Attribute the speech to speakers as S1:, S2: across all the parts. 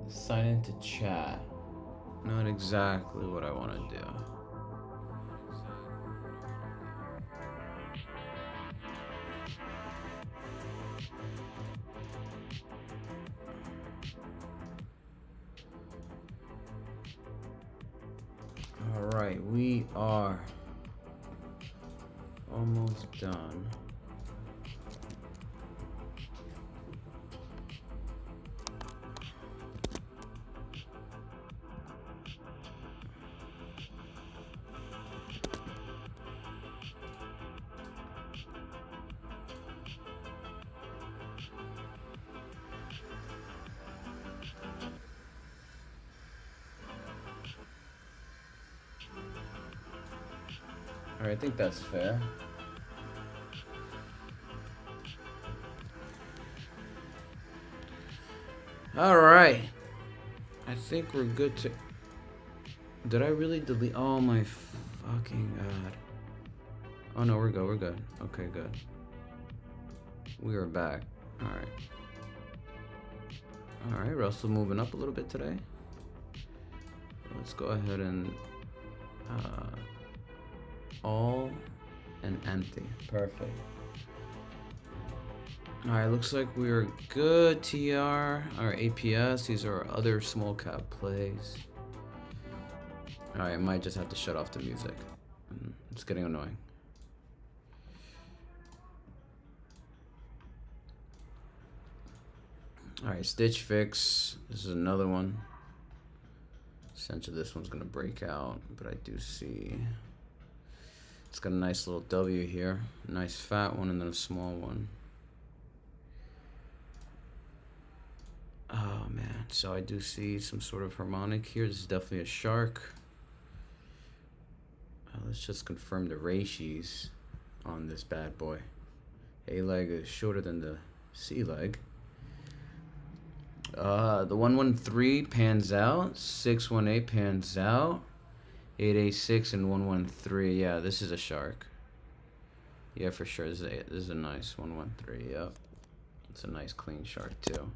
S1: Sign into chat. Not exactly what I want to do. All right, we are almost done. All right, I think that's fair. All right. I think we're good to... Did I really delete? Oh my fucking god. Oh no, we're good, we're good. Okay, good. We are back. Alright. Alright, Russell moving up a little bit today. Let's go ahead and all and empty. Perfect. Alright, looks like we are good. TR, our APS, these are our other small cap plays. Alright, I might just have to shut off the music. It's getting annoying. Alright, Stitch Fix. This is another one. Essentially, this one's gonna break out, but I do see it's got a nice little W here. A nice fat one and then a small one. Oh man, so I do see some sort of harmonic here. This is definitely a shark. Let's just confirm the ratios on this bad boy. A leg is shorter than the C leg. The 113 pans out. 618 pans out. 886 and 113. Yeah, this is a shark. Yeah, for sure. This is a nice 113. Yep. It's a nice clean shark too.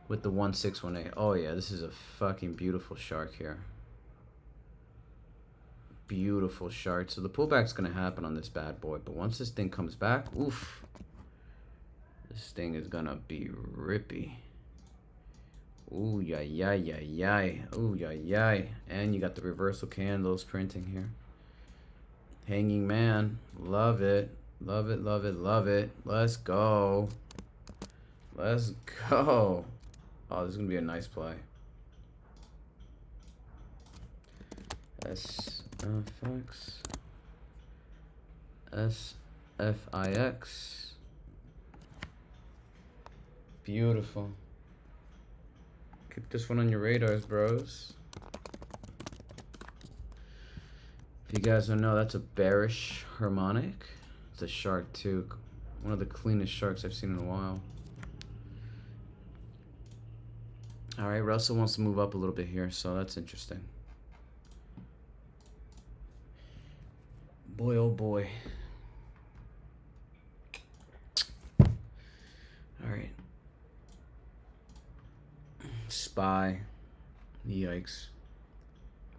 S1: With the 1618. Oh yeah, this is a fucking beautiful shark here. Beautiful shark. So the pullback's gonna happen on this bad boy, but once this thing comes back, oof. This thing is gonna be rippy. Ooh, yay, yay, yay, yay. Ooh, yay, yay. And you got the reversal candles printing here. Hanging man. Love it. Love it, love it, love it. Let's go. Let's go. Oh, this is going to be a nice play. SFX. SFIX. Beautiful. Keep this one on your radars, bros. If you guys don't know, that's a bearish harmonic. It's a shark too. One of the cleanest sharks I've seen in a while. All right, Russell wants to move up a little bit here, so that's interesting. Boy, oh boy. All right. SPY. Yikes.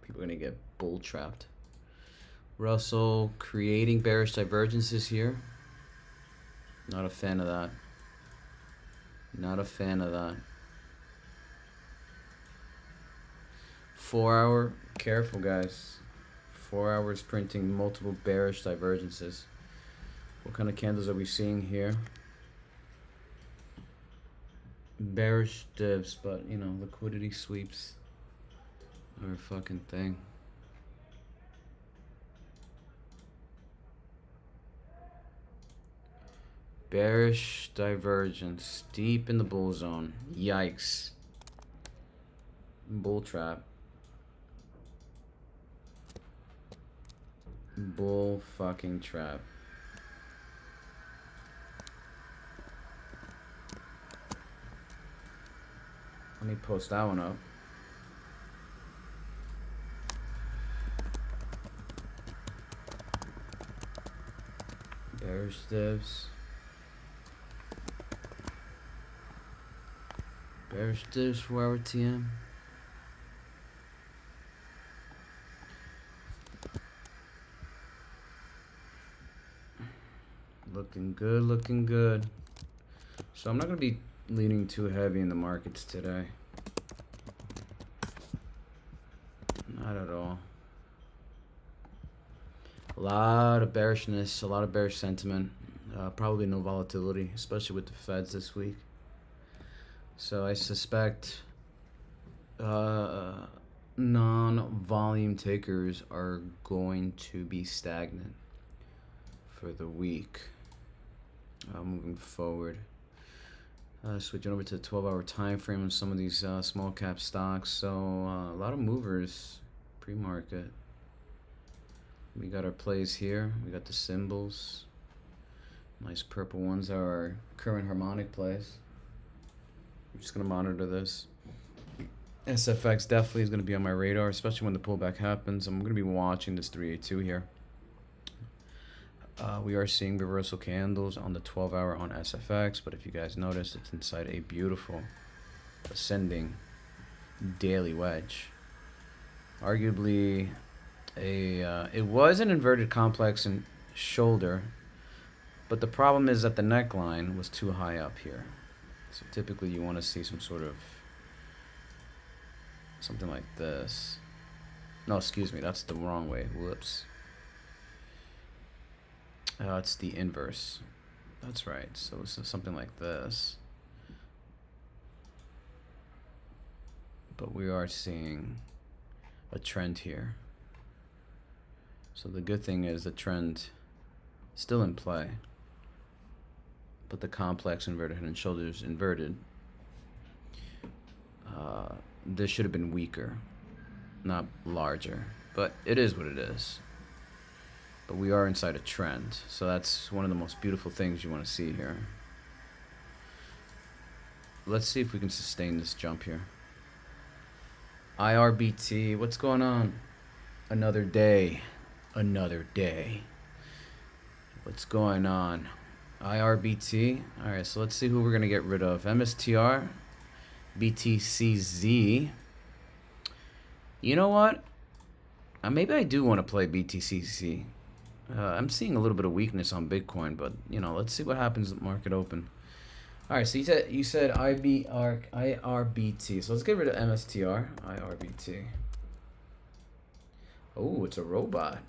S1: People are gonna get bull trapped. Russell creating bearish divergences here. Not a fan of that. Not a fan of that. 4 hour, careful guys. 4 hours printing multiple bearish divergences. What kind of candles are we seeing here? Bearish divs, but you know, liquidity sweeps are a fucking thing. Bearish divergence deep in the bull zone. Yikes. Bull trap. Bull fucking trap. Let me post that one up. Bearish divs. Bearish divs for our TM. Looking good, looking good. So I'm not going to be leaning too heavy in the markets today. Not at all. A lot of bearishness, a lot of bearish sentiment. Probably no volatility, especially with the Feds this week. So I suspect non-volume takers are going to be stagnant for the week. Moving forward. Switching over to the 12-hour time frame on some of these small cap stocks. So a lot of movers pre-market. We got our plays here. We got the symbols. Nice purple ones are our current harmonic plays. I'm just going to monitor this. SFX definitely is going to be on my radar, especially when the pullback happens. I'm going to be watching this 382 here. We are seeing reversal candles on the 12-hour on SFX, but if you guys notice, it's inside a beautiful ascending daily wedge. Arguably, it was an inverted complex and shoulder, but the problem is that the neckline was too high up here. So typically you want to see some sort of something like this. No, excuse me, that's the wrong way. Whoops. It's the inverse. That's right. So it's something like this. But we are seeing a trend here. So the good thing is the trend still in play. But the complex inverted head and shoulders inverted. This should have been weaker, not larger. But it is what it is. But we are inside a trend, so that's one of the most beautiful things you want to see here. Let's see if we can sustain this jump here. IRBT, what's going on? Another day. Another day. What's going on? IRBT. Alright, so let's see who we're going to get rid of. MSTR. BTCZ. You know what? Maybe I do want to play BTCZ. I'm seeing a little bit of weakness on Bitcoin, but you know, let's see what happens at market open. All right, so you said IRBT. So let's get rid of MSTR. IRBT. Oh, it's a robot.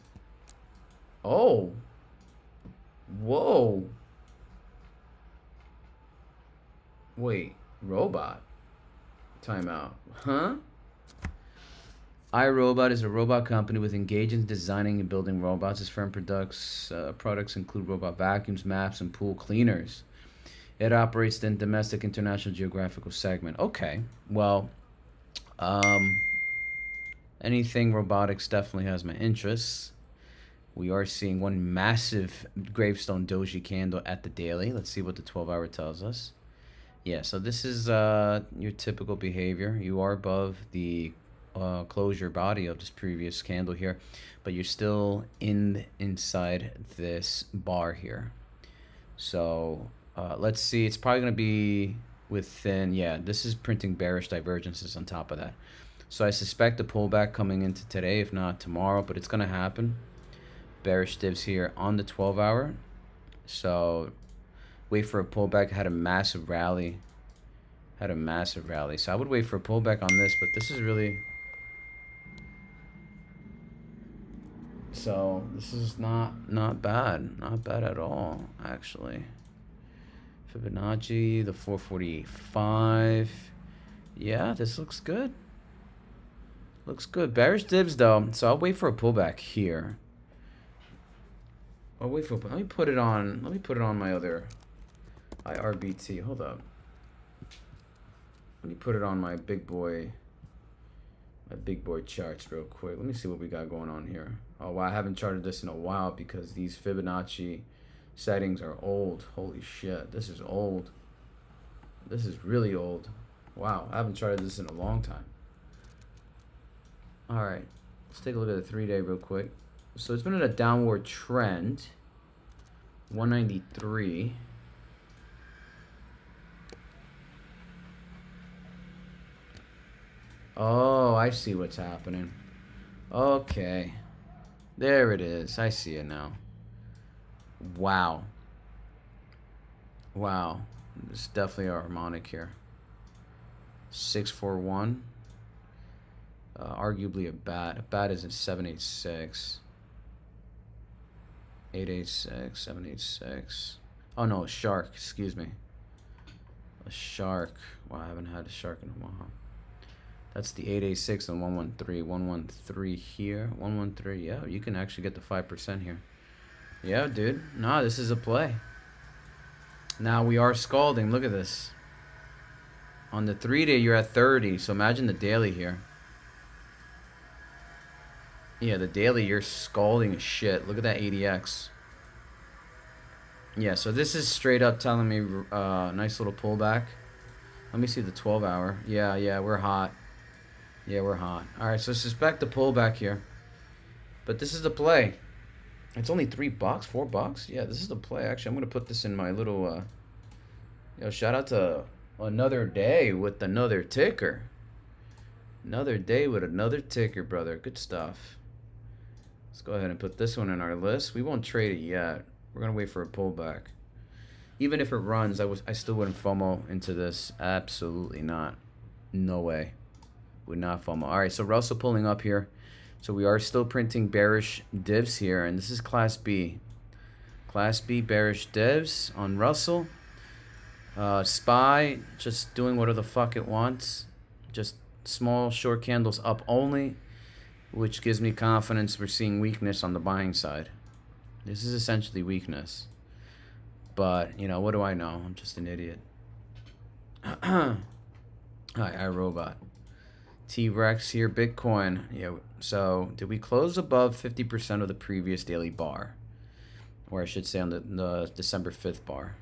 S1: Oh. Whoa. Wait, robot. Timeout. Huh? iRobot is a robot company with engaged in designing and building robots. Its firm products include robot vacuums, maps, and pool cleaners. It operates in domestic, international, geographical segment. Okay, well, anything robotics definitely has my interests. We are seeing one massive gravestone doji candle at the daily. Let's see what the 12-hour tells us. Yeah, so this is your typical behavior. You are above the closure body of this previous candle here, but you're still inside this bar here. So let's see, it's probably going to be within, yeah, this is printing bearish divergences on top of that. So I suspect a pullback coming into today, if not tomorrow, but it's going to happen. Bearish divs here on the 12-hour. So wait for a pullback. Had a massive rally. So I would wait for a pullback on this, but this is really... So this is not bad. Not bad at all, actually. Fibonacci, the 445. Yeah, this looks good. Looks good. Bearish divs though, so I'll wait for a pullback here. I'll wait for. Let me put it on my other IRBT. Hold up. Let me put it on my big boy charts real quick. Let me see what we got going on here. Oh wow, I haven't charted this in a while because these Fibonacci settings are old. Holy shit, this is old. This is really old. Wow, I haven't tried this in a long time. All right, let's take a look at the 3-day real quick. So it's been in a downward trend. 193. Oh, I see what's happening. Okay. There it is. I see it now. Wow. Wow. It's definitely a harmonic here. 641. Arguably a bat. A bat is a 786. 886. 786. Oh no, a shark. Excuse me. A shark. Wow, I haven't had a shark in a while. That's the 886 and 113. 113 here. 113. Yeah, you can actually get the 5% here. Yeah, dude. Nah, this is a play. Now we are scalding. Look at this. On the 3-day, you're at 30. So imagine the daily here. Yeah, the daily, you're scalding as shit. Look at that ADX. Yeah, so this is straight up telling me nice little pullback. Let me see the 12-hour. Yeah, we're hot. Yeah, we're hot. All right, so suspect the pullback here. But this is the play. It's only $3, $4. Yeah, this is the play. Actually, I'm going to put this in my little... shout out to another day with another ticker. Another day with another ticker, brother. Good stuff. Let's go ahead and put this one in our list. We won't trade it yet. We're going to wait for a pullback. Even if it runs, I still wouldn't FOMO into this. Absolutely not. No way. Would not FOMO. All right, so Russell pulling up here. So we are still printing bearish divs here, and this is Class B. Class B bearish divs on Russell. SPY just doing whatever the fuck it wants. Just small short candles up only, which gives me confidence we're seeing weakness on the buying side. This is essentially weakness. But, what do I know? I'm just an idiot. Hi, iRobot. T-Rex here, Bitcoin. Yeah, so did we close above 50% of the previous daily bar? Or I should say on the December 5th bar.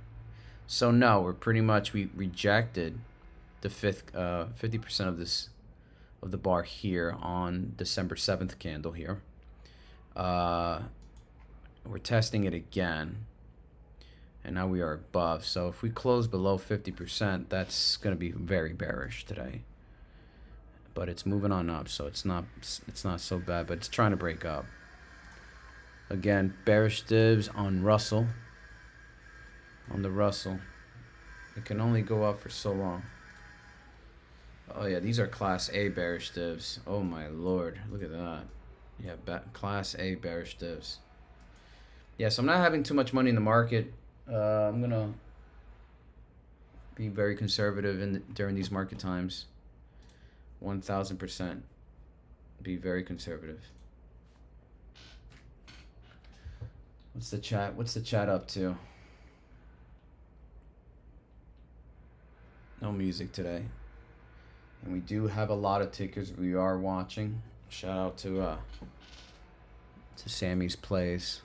S1: So no, we rejected the 50% of the bar here on December 7th candle here. We're testing it again. And now we are above. So if we close below 50%, that's going to be very bearish today. But it's moving on up, so it's not so bad, but it's trying to break up. Again, bearish divs on Russell. On the Russell. It can only go up for so long. Oh yeah, these are Class A bearish divs. Oh my lord, look at that. Yeah, Class A bearish divs. Yeah, so I'm not having too much money in the market. I'm gonna be very conservative during these market times. 1000%. Be very conservative. What's the chat up to? No music today. And we do have a lot of tickers we are watching. Shout out to Sammy's plays.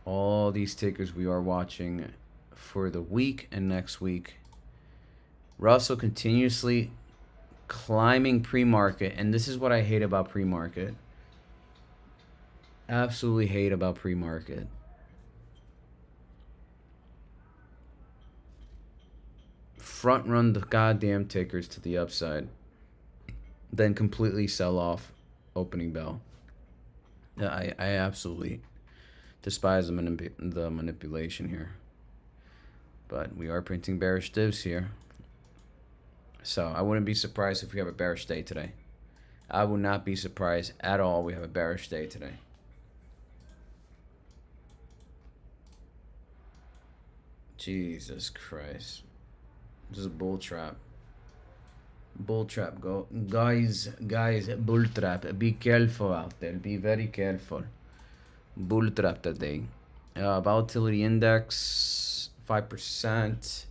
S1: All these tickers we are watching for the week and next week. Russell continuously climbing pre-market, and this is what I hate about pre-market. Absolutely hate about pre-market. Front run the goddamn tickers to the upside, then completely sell off opening bell. I absolutely despise the manipulation here. But we are printing bearish divs here. So I wouldn't be surprised if we have a bearish day today. I would not be surprised at all we have a bearish day today. Jesus Christ. This is a bull trap. Bull trap, guys, bull trap. Be careful out there. Be very careful. Bull trap today. Volatility index 5%.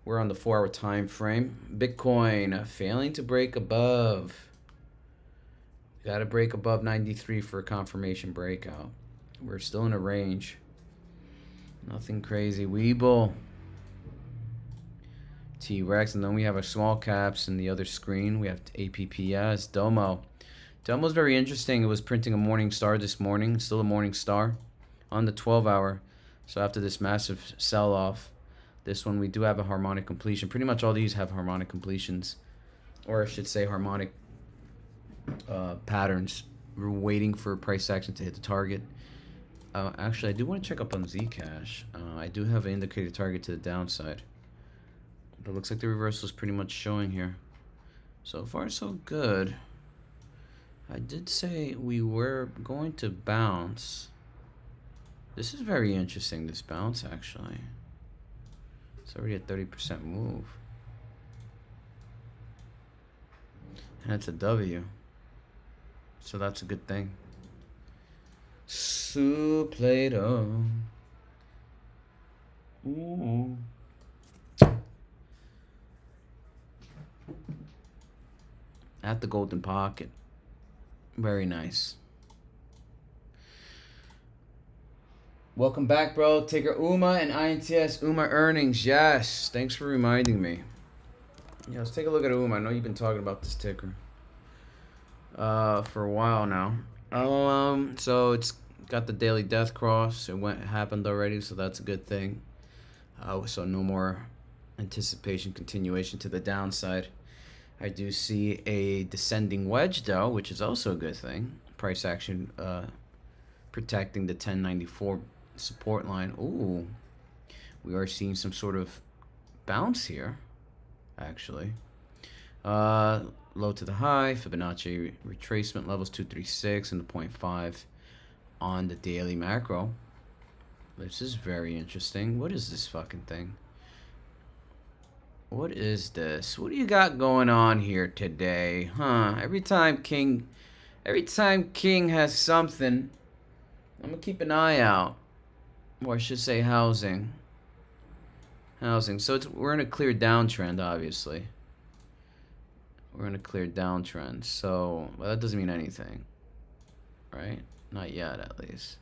S1: We're on the 4-hour time frame. Bitcoin failing to break above. Got to break above 93 for a confirmation breakout. We're still in a range. Nothing crazy. Weeble. T-Rex, and then we have our small caps in the other screen. We have APPS, Domo. Domo's very interesting. It was printing a morning star this morning, still a morning star on the 12-hour. So after this massive sell-off, this one we do have a harmonic completion. Pretty much all these have harmonic completions, or I should say harmonic patterns. We're waiting for price action to hit the target. Actually, I do want to check up on Zcash. I do have an indicated target to the downside. But it looks like the reversal is pretty much showing here. So far, so good. I did say we were going to bounce. This is very interesting, this bounce, actually. It's already a 30% move. And it's a W. So that's a good thing. Suplado. Ooh. At the golden pocket. Very nice. Welcome back, bro. Ticker UMA and INTS UMA earnings. Yes. Thanks for reminding me. Yeah, let's take a look at UMA. I know you've been talking about this ticker for a while now. So it's got the daily death cross. It happened already, so that's a good thing. So no more anticipation continuation to the downside. I do see a descending wedge though, which is also a good thing. Price action protecting the 1094 support line. Ooh, we are seeing some sort of bounce here, actually. Low to the high, Fibonacci retracement levels 236 and the 0.5 on the daily macro. This is very interesting. What is this fucking thing? What is this? What do you got going on here today? Huh? Every time King has something, I'm gonna keep an eye out. Or I should say housing. So we're in a clear downtrend, obviously. We're in a clear downtrend. So, well, that doesn't mean anything. Right? Not yet, at least.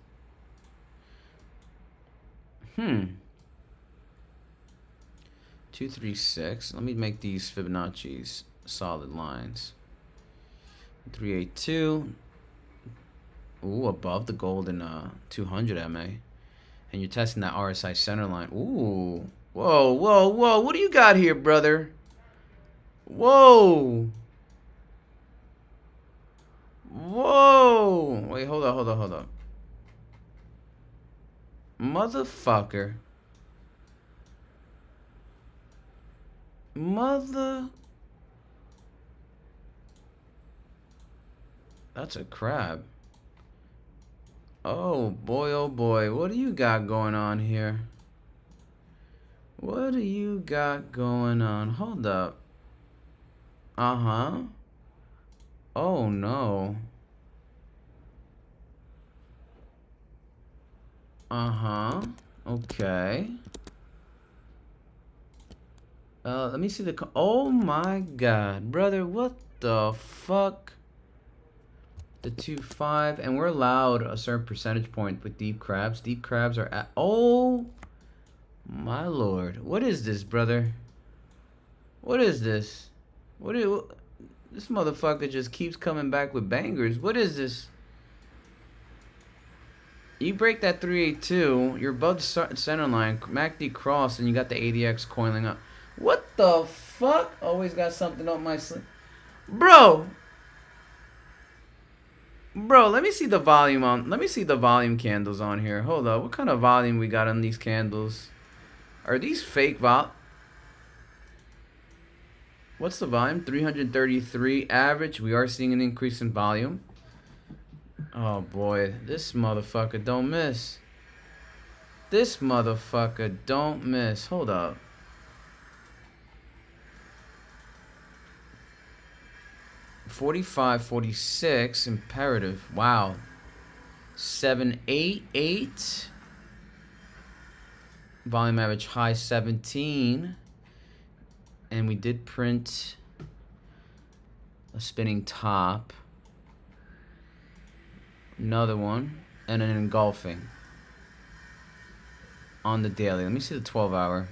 S1: 236. Let me make these Fibonacci's solid lines. 382. Ooh, above the golden 200 MA. And you're testing that RSI center line. Ooh. Whoa, whoa, whoa. What do you got here, brother? Whoa. Whoa. Wait, hold up. Motherfucker. That's a crab. Oh boy, what do you got going on here? What do you got going on? Hold up. Oh no. Okay. Let me see the... Oh my god, brother, what the fuck? The 2.5, and we're allowed a certain percentage point with deep crabs. Deep crabs are at... Oh my lord. What is this, brother? What is this? This motherfucker just keeps coming back with bangers. What is this? You break that 382, you're above the center line, MACD cross, and you got the ADX coiling up. What the fuck? Always got something up my sleeve. Bro, let me see the volume on. Let me see the volume candles on here. Hold up. What kind of volume we got on these candles? Are these fake What's the volume? 333 average. We are seeing an increase in volume. Oh boy, this motherfucker don't miss. This motherfucker don't miss. Hold up. $45.46 imperative. Wow. 788. Volume average high 17. And we did print a spinning top. Another one. And an engulfing. On the daily. Let me see the 12-hour.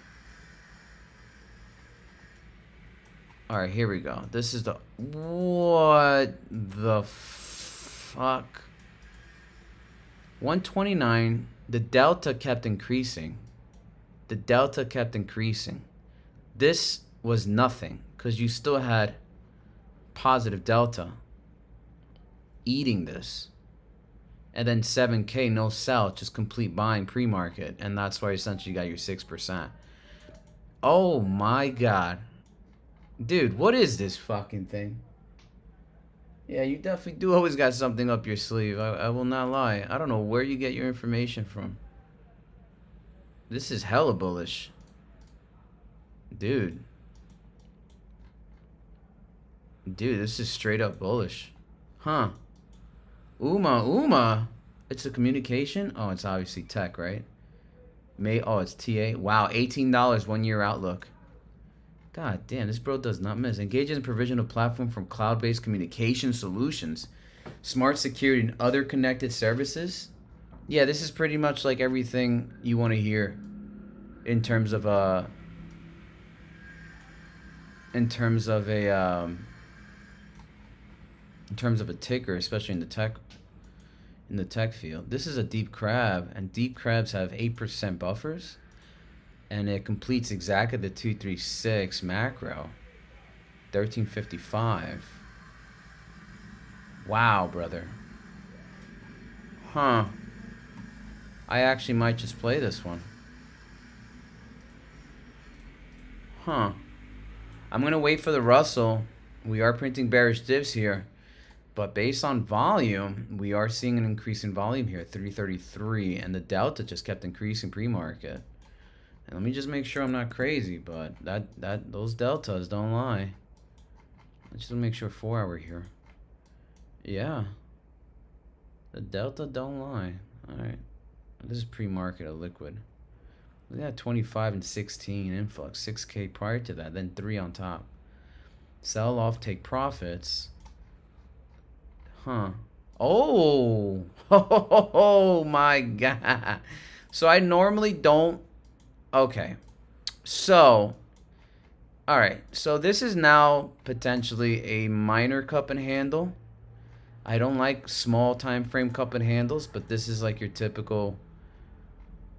S1: All right, here we go. This is the... What the fuck? 129. The delta kept increasing. The delta kept increasing. This was nothing because you still had positive delta eating this. And then 7K, no sell, just complete buying pre-market. And that's why essentially you got your 6%. Oh my God. Dude, what is this fucking thing? Yeah, you definitely do always got something up your sleeve. I will not lie. I don't know where you get your information from. This is hella bullish. Dude. Dude, this is straight up bullish. Huh. Uma. It's a communication? Oh, it's obviously tech, right? Oh, it's TA. Wow, $18 1 year outlook. God damn, this bro does not miss. Engages in provision of platform from cloud-based communication solutions, smart security, and other connected services. Yeah, this is pretty much like everything you want to hear in terms of a ticker, especially in the tech field. This is a deep crab, and deep crabs have 8% buffers. And it completes exactly the 236 macro. 1355. Wow, brother. Huh. I actually might just play this one. Huh. I'm going to wait for the Russell. We are printing bearish divs here. But based on volume, we are seeing an increase in volume here. 333. And the delta just kept increasing pre-market. And let me just make sure I'm not crazy, but those deltas don't lie. Let's just make sure 4 hour here. Yeah. The delta don't lie. Alright. This is pre-market of liquid. We got 25 and 16 influx. 6K prior to that, then 3 on top. Sell off, take profits. Huh. Oh! Oh my God. So I normally don't. Okay, so, all right, so this is now potentially a minor cup and handle. I don't like small time frame cup and handles, but this is like your typical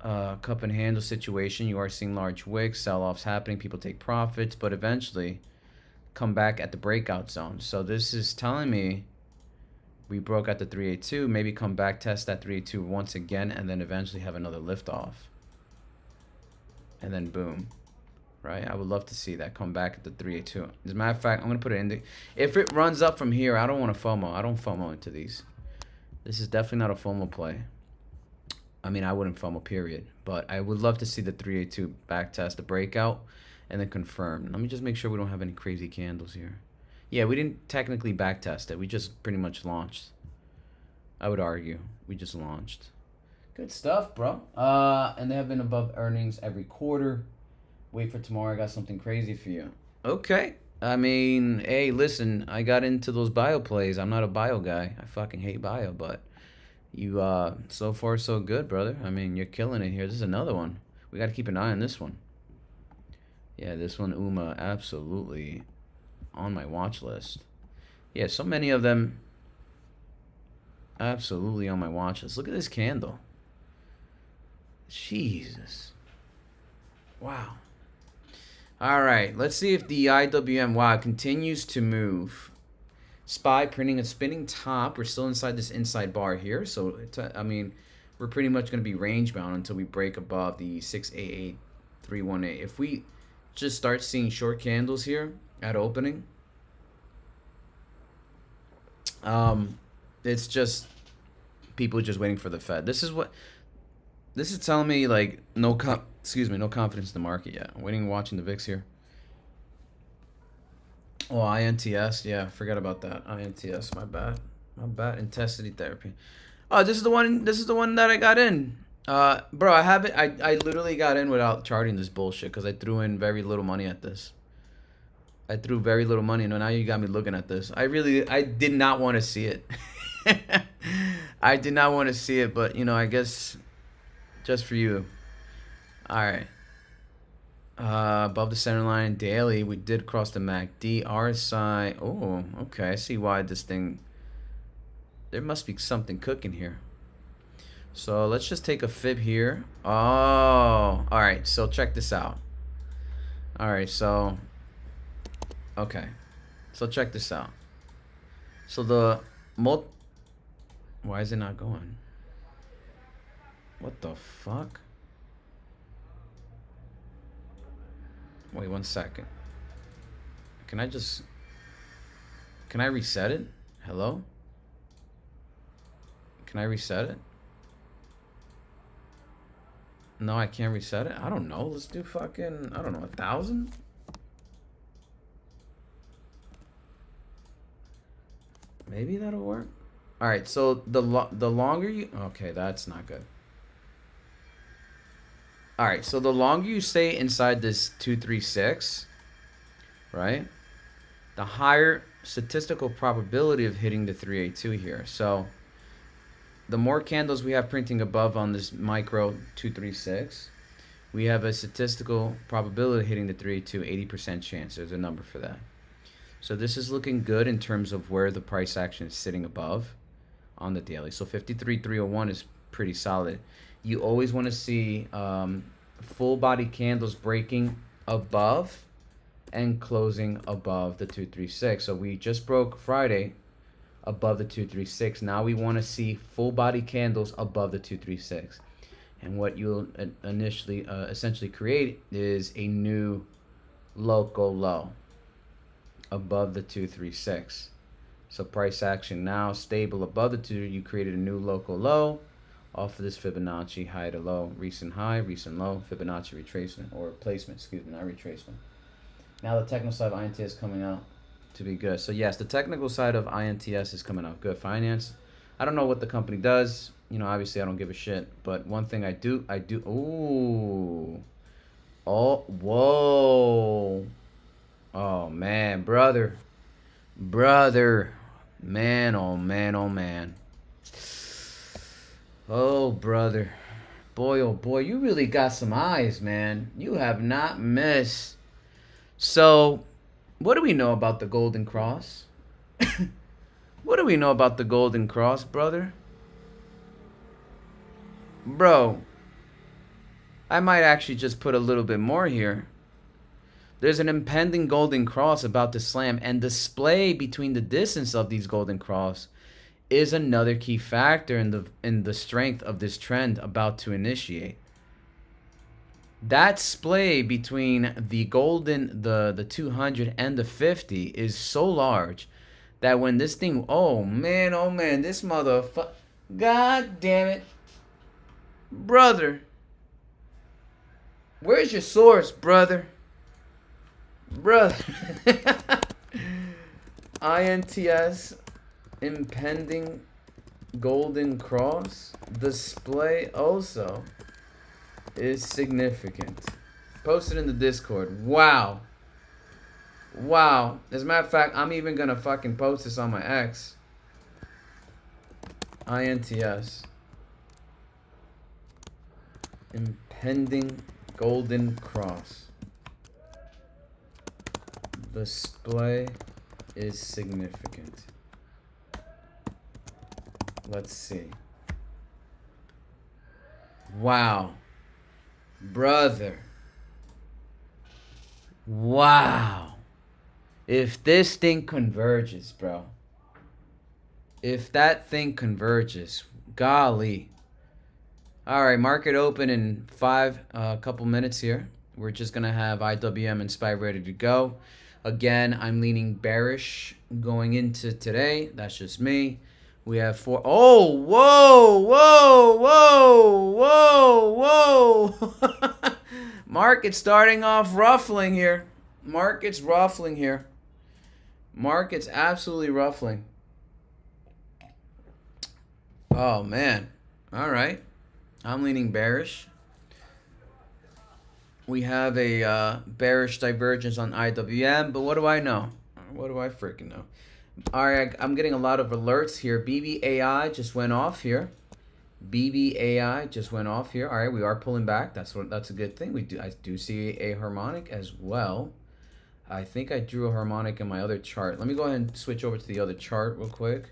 S1: cup and handle situation. You are seeing large wicks, sell-offs happening, people take profits, but eventually come back at the breakout zone. So this is telling me we broke at the 382, maybe come back, test that 382 once again, and then eventually have another liftoff. And then boom, right? I would love to see that come back at the 382. As a matter of fact, I'm going to put it in the... If it runs up from here, I don't want to FOMO. I don't FOMO into these. This is definitely not a FOMO play. I mean, I wouldn't FOMO, period. But I would love to see the 382 back test, the breakout, and then confirm. Let me just make sure we don't have any crazy candles here. Yeah, we didn't technically back test it. We just pretty much launched. I would argue. We just launched. Good stuff, bro. And they have been above earnings every quarter. Wait for tomorrow. I got something crazy for you. Okay. I mean, hey, listen, I got into those bio plays. I'm not a bio guy. I fucking hate bio, but you, so far so good, brother. I mean, you're killing it here. This is another one. We got to keep an eye on this one. Yeah, this one, Uma, absolutely on my watch list. Yeah, so many of them absolutely on my watch list. Look at this candle. Jesus. Wow. All right. Let's see if the IWM, wow, continues to move. SPY printing a spinning top. We're still inside this inside bar here. So, I mean, we're pretty much going to be range bound until we break above the 688-318. If we just start seeing short candles here at opening, it's just people just waiting for the Fed. This is telling me, like, no confidence in the market yet. I'm waiting, watching the VIX here. Oh, INTS, yeah, forgot about that. INTS, my bad. Intensity therapy. Oh, this is the one that I got in. Bro, I literally got in without charting this bullshit because I threw in very little money at this. I threw very little money, and now you got me looking at this. I did not want to see it. I did not want to see it, but, you know, I guess just for you. All right. Above the center line daily, we did cross the MACD. RSI. Oh, okay. I see why this thing. There must be something cooking here. So let's just take a fib here. Oh, all right. So check this out. All right. So, okay. So check this out. So the why is it not going? What the fuck? Wait 1 second. Can I reset it? Hello? Can I reset it? No, I can't reset it. I don't know. Let's do fucking, I don't know, 1,000? Maybe that'll work. All right, so the longer you, okay, that's not good. All right, so the longer you stay inside this 236, right, the higher statistical probability of hitting the 382 here. So the more candles we have printing above on this micro 236, we have a statistical probability of hitting the 382, 80% chance. There's a number for that. So this is looking good in terms of where the price action is sitting above on the daily. So 53,301 is pretty solid. You always want to see full body candles breaking above and closing above the 236. So we just broke Friday above the 236. Now we want to see full body candles above the 236. And what you'll initially essentially create is a new local low above the 236. So price action now stable above the 2. You created a new local low off of this Fibonacci high to low, recent high, recent low, Fibonacci retracement or replacement, excuse me, not retracement. Now the technical side of INTS is coming out to be good. So yes, the technical side of INTS is coming out good. Finance, I don't know what the company does. You know, obviously I don't give a shit. But one thing I do. Ooh. Oh, whoa. Oh man, brother. Man, oh man, oh man. Oh, brother. Boy, oh boy, you really got some eyes, man. You have not missed. So, what do we know about the Golden Cross? What do we know about the Golden Cross, brother? Bro, I might actually just put a little bit more here. There's an impending Golden Cross about to slam, and display between the distance of these Golden Cross is another key factor in the strength of this trend about to initiate. That splay between the golden, the 200 and the 50 is so large that when this thing, oh man, this motherfucker, god damn it, brother, where's your source, brother? INTS impending Golden Cross display also is significant. Post it in the Discord. Wow. As a matter of fact, I'm even gonna fucking post this on my X. INTS impending Golden Cross display is significant. Let's see. Wow. Brother. Wow. If this thing converges, bro. If that thing converges, golly. All right, market open in a couple minutes here. We're just going to have IWM and SPY ready to go. Again, I'm leaning bearish going into today. That's just me. We have four. Oh, whoa. Market's starting off ruffling here. Market's absolutely ruffling. Oh, man. All right. I'm leaning bearish. We have a bearish divergence on IWM, but what do I know? What do I freaking know? All right, I'm getting a lot of alerts here. BBAI just went off here. BBAI just went off here. All right, we are pulling back. That's a good thing. I do see a harmonic as well. I think I drew a harmonic in my other chart. Let me go ahead and switch over to the other chart real quick.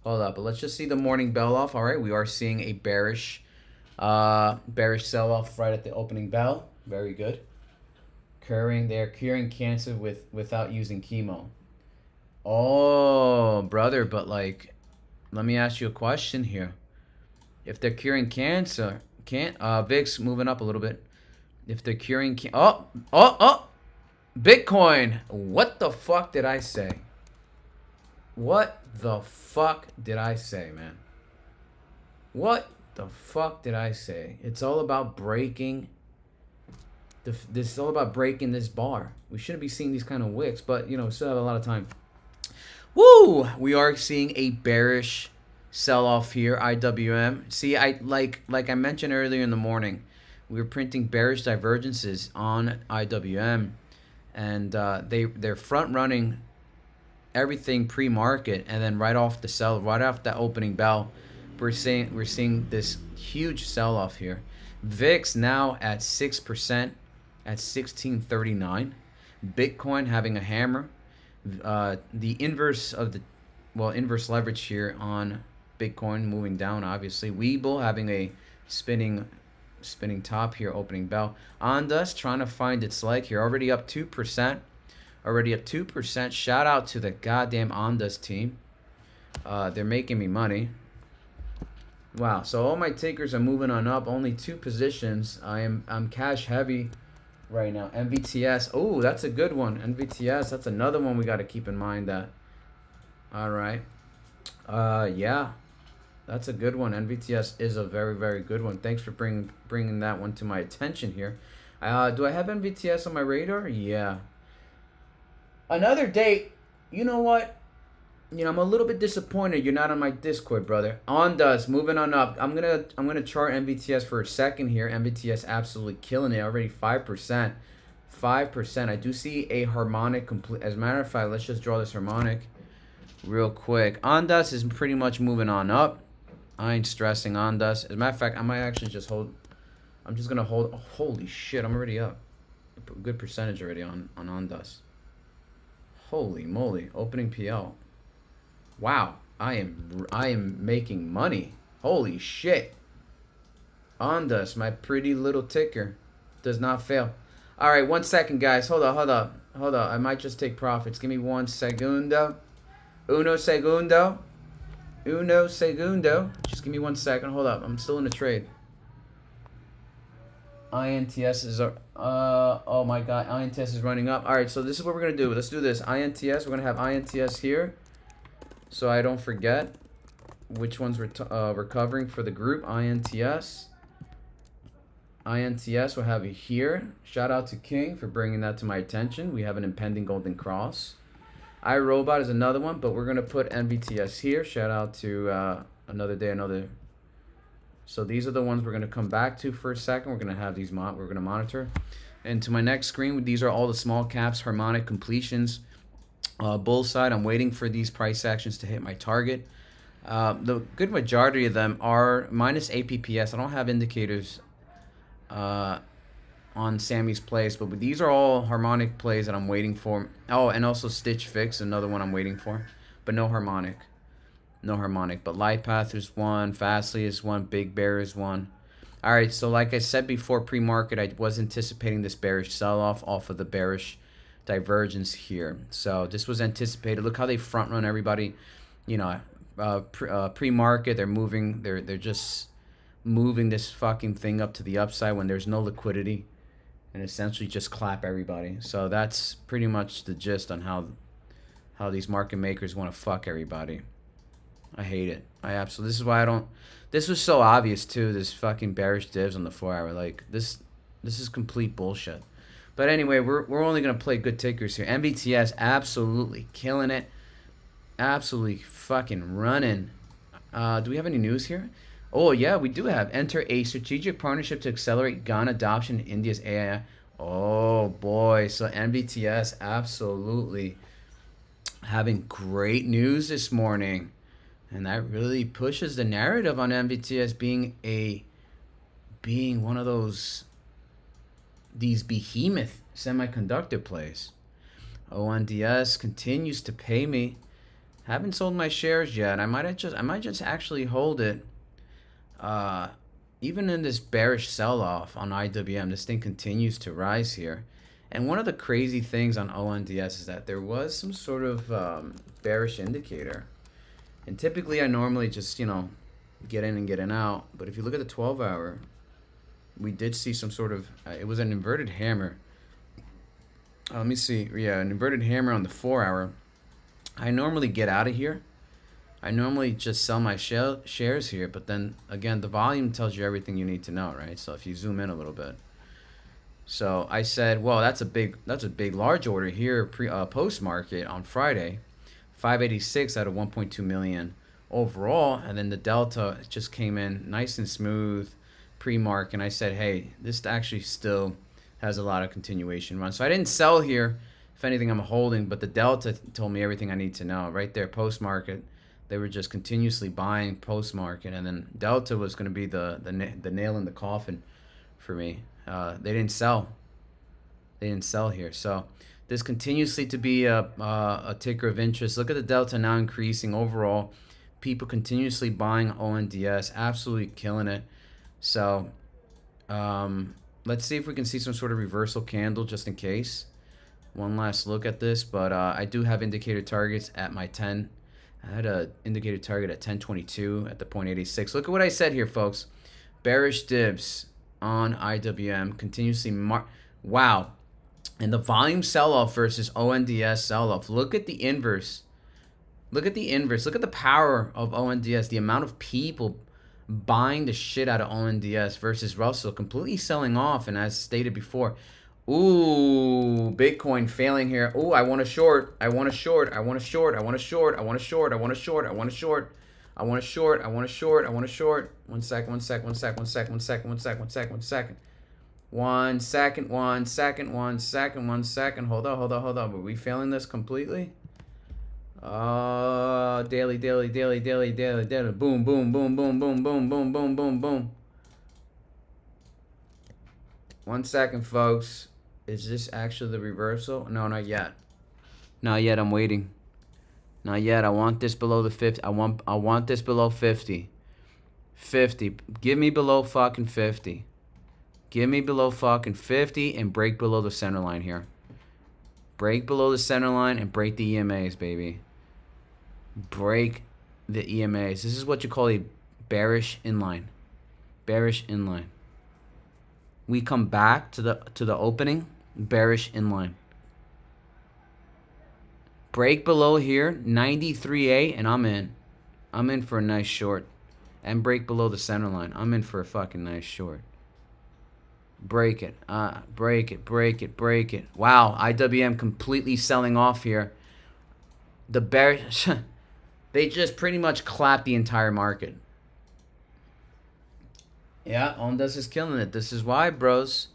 S1: Hold up, but let's just see the morning bell off. All right, we are seeing a bearish sell off right at the opening bell. Very good. They're curing cancer without using chemo. Oh, brother, but like, let me ask you a question here. If they're curing cancer, VIX moving up a little bit. If they're curing Bitcoin. What the fuck did I say? What the fuck did I say, man? What the fuck did I say? It's all about breaking. This is all about breaking this bar. We shouldn't be seeing these kind of wicks, but you know, we still have a lot of time. Woo! We are seeing a bearish sell-off here, IWM. See, like I mentioned earlier in the morning, we were printing bearish divergences on IWM, and they're front running everything pre-market, and then right off the opening bell, we're seeing this huge sell-off here. VIX now at 6% at 1639. Bitcoin having a hammer. The inverse leverage here on Bitcoin moving down, obviously. Webull having a spinning top here, opening bell. Ondas trying to find its leg here, already up 2%. Shout out to the goddamn Ondas team. They're making me money. Wow, so all my takers are moving on up. Only 2 positions. I'm cash heavy right now. MVTS. Oh, that's a good one. MVTS. That's another one we got to keep in mind. That. All right. Yeah, that's a good one. MVTS is a very, very good one. Thanks for bringing that one to my attention here. Do I have MVTS on my radar? Yeah. Another date. You know what? I'm a little bit disappointed you're not on my Discord, brother. Ondas moving on up. I'm gonna chart MVTS for a second here. MVTS absolutely killing it already. 5%. I do see a harmonic complete. As a matter of fact, let's just draw this harmonic real quick. Ondas is pretty much moving on up. I ain't stressing Ondas. As a matter of fact, I might actually just hold. I'm just gonna hold. Oh, holy shit! I'm already up. A good percentage already on Ondas. Holy moly! Opening PL. Wow, I am making money. Holy shit. Ondas, my pretty little ticker, does not fail. All right, 1 second, guys. Hold up. I might just take profits. Give me 1 segundo. Uno segundo. Just give me 1 second. Hold up. I'm still in the trade. INTS is oh my god, INTS is running up. All right, so this is what we're gonna do. Let's do this. INTS. We're gonna have INTS here, so I don't forget which ones we're covering for the group. INTS we'll have it here. Shout out to King for bringing that to my attention. We have an impending golden cross. iRobot is another one, but we're gonna put MVTS here. Shout out to another day, another. So these are the ones we're gonna come back to for a second. We're gonna have these we're gonna monitor. And to my next screen, these are all the small caps, harmonic completions. Bull side, I'm waiting for these price actions to hit my target. The good majority of them are minus APPS. I don't have indicators on Sammy's plays, but these are all harmonic plays that I'm waiting for. Oh, and also Stitch Fix, another one I'm waiting for, but no harmonic. But Lightpath is one, Fastly is one, Big Bear is one. All right, so like I said before pre-market, I was anticipating this bearish sell-off off of the bearish divergence here. So this was anticipated. Look how they front run everybody. Pre-market, they're just moving this fucking thing up to the upside when there's no liquidity, and essentially just clap everybody. So that's pretty much the gist on how these market makers want to fuck everybody. I hate it. This is why I don't. This was so obvious too. This fucking bearish divs on the 4 hour. Like this is complete bullshit. But anyway, we're only gonna play good tickers here. MBTS absolutely killing it. Absolutely fucking running. Do we have any news here? Oh yeah, we do have. Enter a strategic partnership to accelerate GAN adoption in India's AI. Oh boy, so MBTS absolutely having great news this morning. And that really pushes the narrative on MVT as being one of these behemoth semiconductor plays. ONDS continues to pay me. Haven't sold my shares yet. I might just actually hold it. Even in this bearish sell-off on IWM, this thing continues to rise here. And one of the crazy things on ONDS is that there was some sort of bearish indicator. And typically I normally just, get in and get in out. But if you look at the 12-hour, we did see some sort of, it was an inverted hammer. Let me see. Yeah, an inverted hammer on the 4-hour. I normally get out of here. I normally just sell my shares here. But then, again, the volume tells you everything you need to know, right? So if you zoom in a little bit. So I said, well, that's a big large order here post market on Friday, 586 out of 1.2 million overall, and then the delta just came in nice and smooth pre-mark, and I said, hey, this actually still has a lot of continuation run. So I didn't sell here. If anything, I'm holding, but the delta told me everything I need to know right there post market. They were just continuously buying post market, and then delta was going to be the nail in the coffin for me. They didn't sell. They didn't sell here. So this continuously to be a ticker of interest. Look at the delta now increasing overall. People continuously buying ONDS, absolutely killing it. So let's see if we can see some sort of reversal candle just in case. One last look at this, but I do have indicated targets at my 10. I had an indicated target at 1022 at the 0.86. Look at what I said here, folks. Bearish divs on IWM continuously wow. And the volume sell-off versus ONDS sell-off. Look at the inverse. Look at the inverse. Look at the power of ONDS. The amount of people buying the shit out of ONDS versus Russell completely selling off. And as stated before, ooh, Bitcoin failing here. Ooh, I want to short. I want to short. I want to short. I want to short. I want to short. I want to short. I want to short. I want to short. I want to short. I want to short. One second. One second. One second. One second. One second. One second. One second. 1 second. 1 second. 1 second. 1 second. Hold on. Hold on. Hold on. Were we failing this completely? Daily. Boom. Boom. Boom. Boom. Boom. Boom. Boom. Boom. Boom. Boom. 1 second, folks. Is this actually the reversal? No, not yet. Not yet. I'm waiting. Not yet. I want this below the 50. I want this below 50. 50. Give me below fucking 50. Give me below fucking 50 and break below the center line here. Break below the center line and break the EMAs, baby. Break the EMAs. This is what you call a bearish inline. Bearish inline. We come back to the opening, bearish inline. Break below here, 93A, and I'm in. I'm in for a nice short. And break below the center line. I'm in for a fucking nice short. Break it. Break it, break it, break it. Wow, IWM completely selling off here. The bearish, they just pretty much clapped the entire market. Yeah, Ondas is killing it. This is why, bros.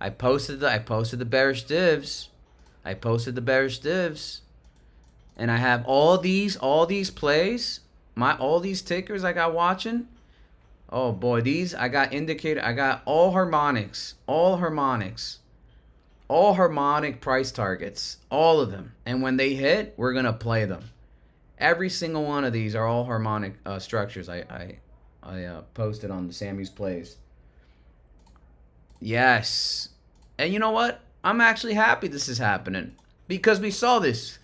S1: I posted the bearish divs. I posted the bearish divs. And I have all these plays, all these tickers I got watching. Oh boy, these I got indicated. I got all harmonics, all harmonic price targets, all of them. And when they hit, we're gonna play them. Every single one of these are all harmonic structures. I posted on the Sammy's plays. Yes, and you know what? I'm actually happy this is happening because we saw this.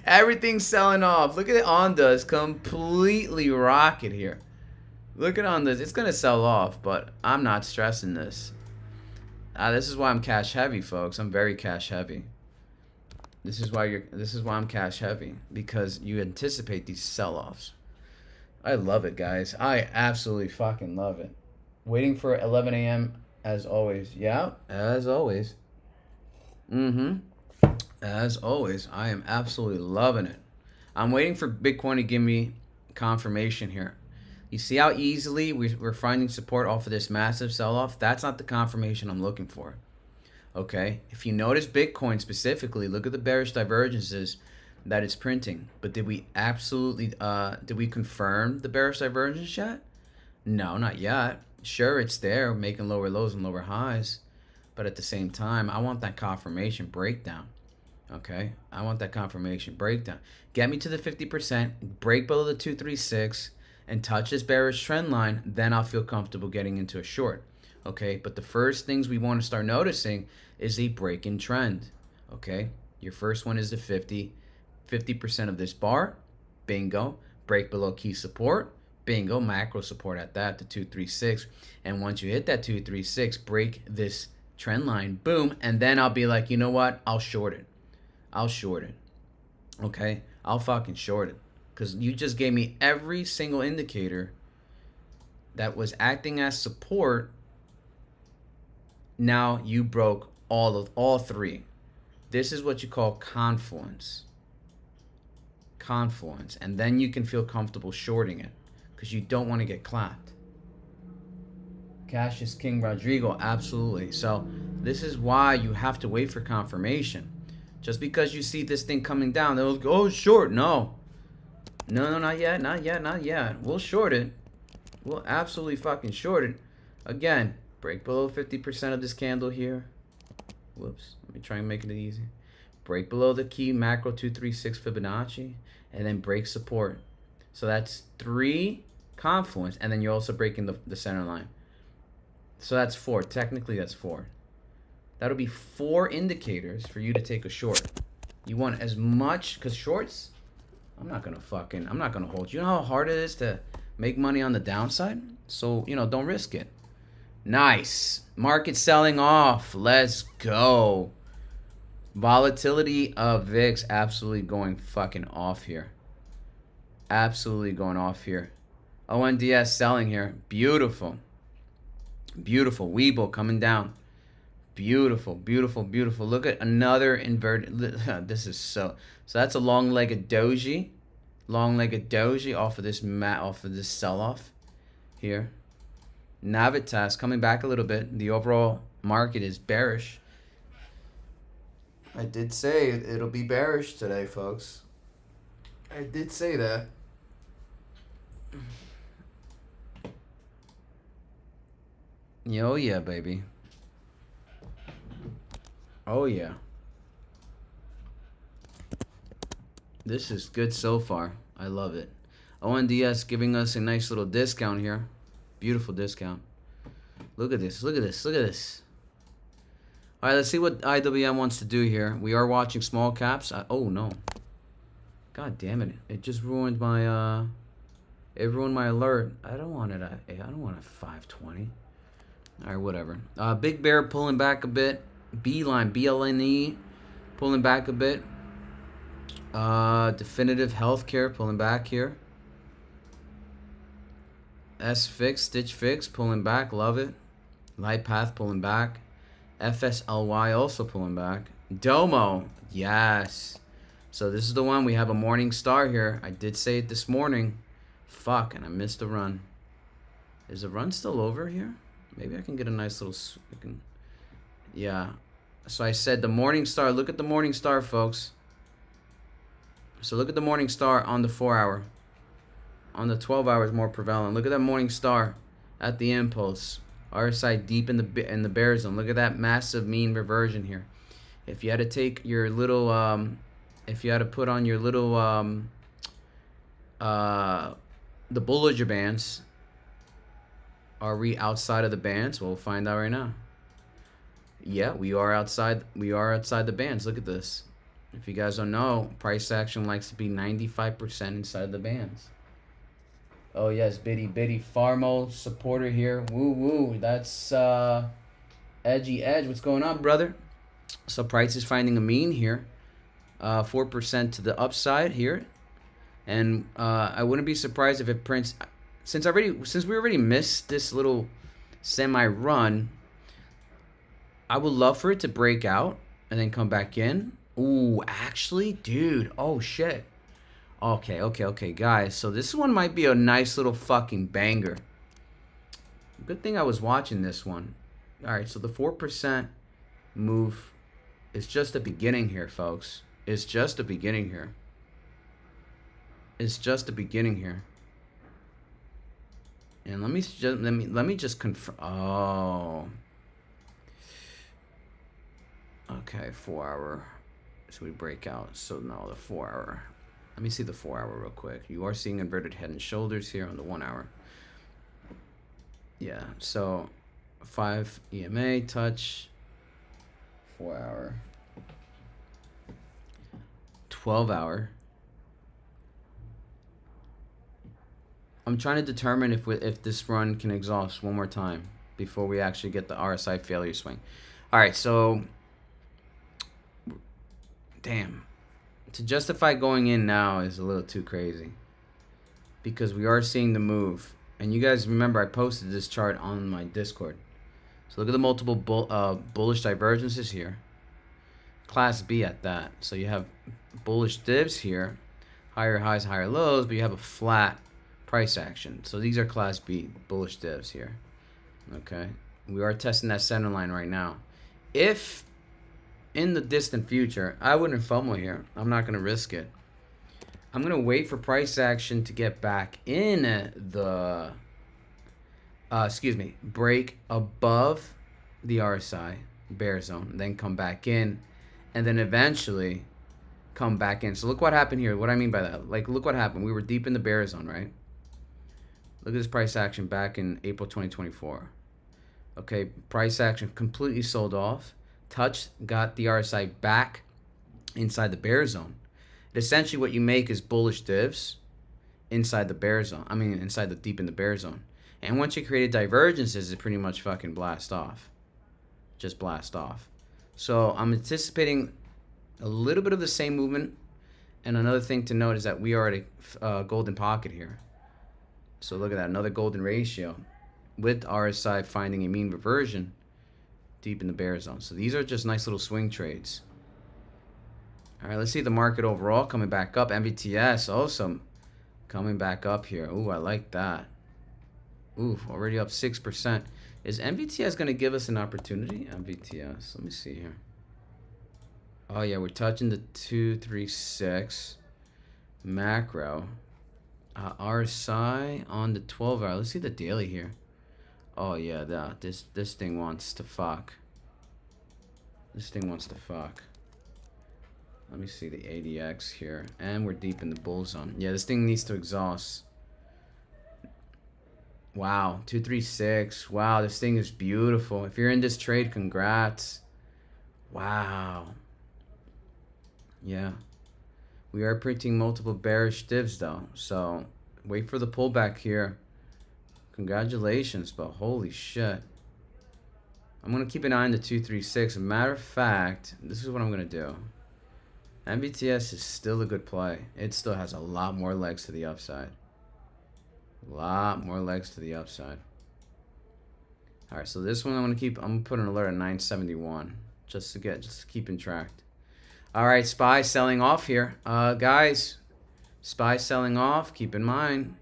S1: Everything's selling off. Look at it, Ondas completely rocket here. Look at Ondas. It's gonna sell off, but I'm not stressing this. This is why I'm cash heavy, folks. I'm very cash heavy. This is why I'm cash heavy, because you anticipate these sell-offs. I love it, guys. I absolutely fucking love it. Waiting for 11 a.m. as always. Yeah, as always. As always, I am absolutely loving it. I'm waiting for Bitcoin to give me confirmation here. You see how easily we're finding support off of this massive sell-off? That's not the confirmation I'm looking for. Okay? If you notice Bitcoin specifically, look at the bearish divergences. that it's printing. But did we absolutely, did we confirm the bearish divergence yet? No, not yet. Sure, it's there, making lower lows and lower highs. But at the same time, I want that confirmation breakdown. Okay? I want that confirmation breakdown. Get me to the 50%, break below the 236, and touch this bearish trend line. Then I'll feel comfortable getting into a short. Okay? But the first things we want to start noticing is a break in trend. Okay? Your first one is the 50% of this bar. Bingo. Break below key support. Bingo. Macro support at that, the 236. And once you hit that 236, break this trend line. Boom. And then I'll be like, you know what? I'll short it. I'll short it. Okay? I'll fucking short it. Because you just gave me every single indicator that was acting as support. Now you broke all three. This is what you call confluence. Confluence. And then you can feel comfortable shorting it. Because you don't want to get clapped. Cash is King Rodrigo. Absolutely. So this is why you have to wait for confirmation. Just because you see this thing coming down, they'll go, oh, short. No. No, not yet. Not yet. Not yet. We'll short it. We'll absolutely fucking short it. Again, break below 50% of this candle here. Whoops. Let me try and make it easy. Break below the key macro 236 Fibonacci. And then break support. So that's 3 confluence. And then you're also breaking the center line. So that's 4. Technically, that's 4. That'll be 4 indicators for you to take a short. You want as much, because shorts, I'm not gonna hold you. You know how hard it is to make money on the downside? So, don't risk it. Nice. Market selling off. Let's go. Volatility of VIX absolutely going fucking off here. Absolutely going off here. ONDS selling here. Beautiful. Beautiful. Weeble coming down. Beautiful, beautiful, beautiful. Look at another inverted. This is so that's a long-legged doji. Long-legged doji off of this sell-off here. Navitas coming back a little bit. The overall market is bearish. I did say it'll be bearish today, folks. I did say that. Oh yeah, baby. Oh yeah. This is good so far. I love it. ONDS giving us a nice little discount here. Beautiful discount. Look at this. Look at this. Look at this. All right, let's see what IWM wants to do here. We are watching small caps. Oh no. God damn it. It just ruined my alert. I don't want it at 520. All right, whatever. Big Bear pulling back a bit. Beeline, BLNE, pulling back a bit. Definitive Healthcare pulling back here. S-Fix, Stitch Fix pulling back, love it. Lightpath pulling back. FSLY also pulling back. Domo, yes. So this is the one. We have a morning star here. I did say it this morning. Fuck, and I missed the run. Is the run still over here? Maybe I can get a nice little... Yeah. So I said the morning star. Look at the morning star, folks. So look at the morning star on the 4-hour. On the 12 hours more prevalent. Look at that morning star at the impulse. RSI deep in the bear zone. Look at that massive mean reversion here. If you had to take your little if you had to put on your little the Bollinger Bands, are we outside of the bands? We'll find out right now. Yeah, we are outside. We are outside the bands. Look at this. If you guys don't know, price action likes to be 95% inside the bands. Oh yes, Bitty Farmo supporter here. Woo woo. That's Edgy Edge. What's going on, brother? So price is finding a mean here. 4% to the upside here. And I wouldn't be surprised if it prints since we already missed this little semi-run. I would love for it to break out and then come back in. Ooh, actually, dude. Oh, shit. Okay, guys. So this one might be a nice little fucking banger. Good thing I was watching this one. All right, so the 4% move is just the beginning here, folks. It's just the beginning here. is just the beginning here. And let me just confirm. Oh. Okay, 4 hour. So we break out. So no, the 4 hour. Let me see the 4 hour real quick. You are seeing inverted head and shoulders here on the 1 hour. Yeah, so 5 EMA touch, 4 hour, 12 hour. I'm trying to determine if this run can exhaust one more time before we actually get the RSI failure swing. All right, so damn, to justify going in now is a little too crazy because we are seeing the move. And you guys remember I posted this chart on my Discord. So look at the multiple bullish divergences here. Class B at that. So you have bullish dips here, higher highs, higher lows, but you have a flat price action. So these are Class B bullish dips here. Okay, we are testing that center line right now. If in the distant future, I wouldn't FOMO here. I'm not going to risk it. I'm going to wait for price action to get back in the, break above the RSI bear zone, then come back in, and then eventually come back in. So look what happened here. What I mean by that, like, look what happened. We were deep in the bear zone, right? Look at this price action back in April 2024. Okay, price action completely sold off. Touch, got the RSI back inside the bear zone. Essentially what you make is bullish divs inside the bear zone. I mean, inside the deep in the bear zone. And once you create divergences, it pretty much fucking blast off. Just blast off. So I'm anticipating a little bit of the same movement. And another thing to note is that we are at a golden pocket here. So look at that, another golden ratio with RSI finding a mean reversion deep in the bear zone. So these are just nice little swing trades. All right, let's see the market overall coming back up. MVTS also coming back up here. Ooh, I like that. Ooh, already up 6%. Is MVTS going to give us an opportunity? MVTS, let me see here. Oh, yeah, we're touching the 236 macro. RSI on the 12 hour. Let's see the daily here. Oh, yeah, this thing wants to fuck. This thing wants to fuck. Let me see the ADX here. And we're deep in the bull zone. Yeah, this thing needs to exhaust. Wow, 236. Wow, this thing is beautiful. If you're in this trade, congrats. Wow. Yeah. We are printing multiple bearish divs though. So wait for the pullback here. Congratulations, but holy shit. I'm going to keep an eye on the 236. Matter of fact, this is what I'm going to do. MVTS is still a good play. It still has a lot more legs to the upside. A lot more legs to the upside. All right, so this one I'm gonna put an alert at 971 just to keep in track. All right, SPY selling off here, guys. SPY selling off. Keep in mind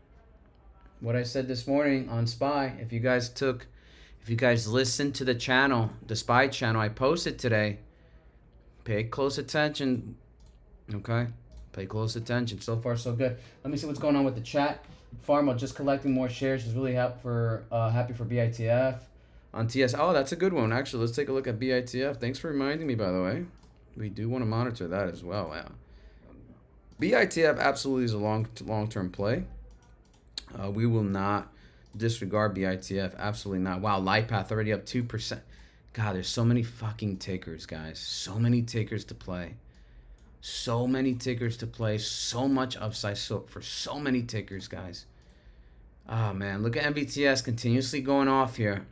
S1: what I said this morning on SPY. If you guys listened to the channel, the SPY channel I posted today, pay close attention. Okay, pay close attention. So far, so good. Let me see what's going on with the chat. Pharma just collecting more shares. Is really happy for BITF on TS. Oh, that's a good one. Actually, let's take a look at BITF. Thanks for reminding me, by the way. We do want to monitor that as well. Yeah. BITF absolutely is a long-term play. We will not disregard BITF. Absolutely not. Wow, LightPath already up 2%. God, there's so many fucking takers, guys. So many takers to play. So many tickers to play. So much upside for so many tickers, guys. Oh, man. Look at MVTS continuously going off here.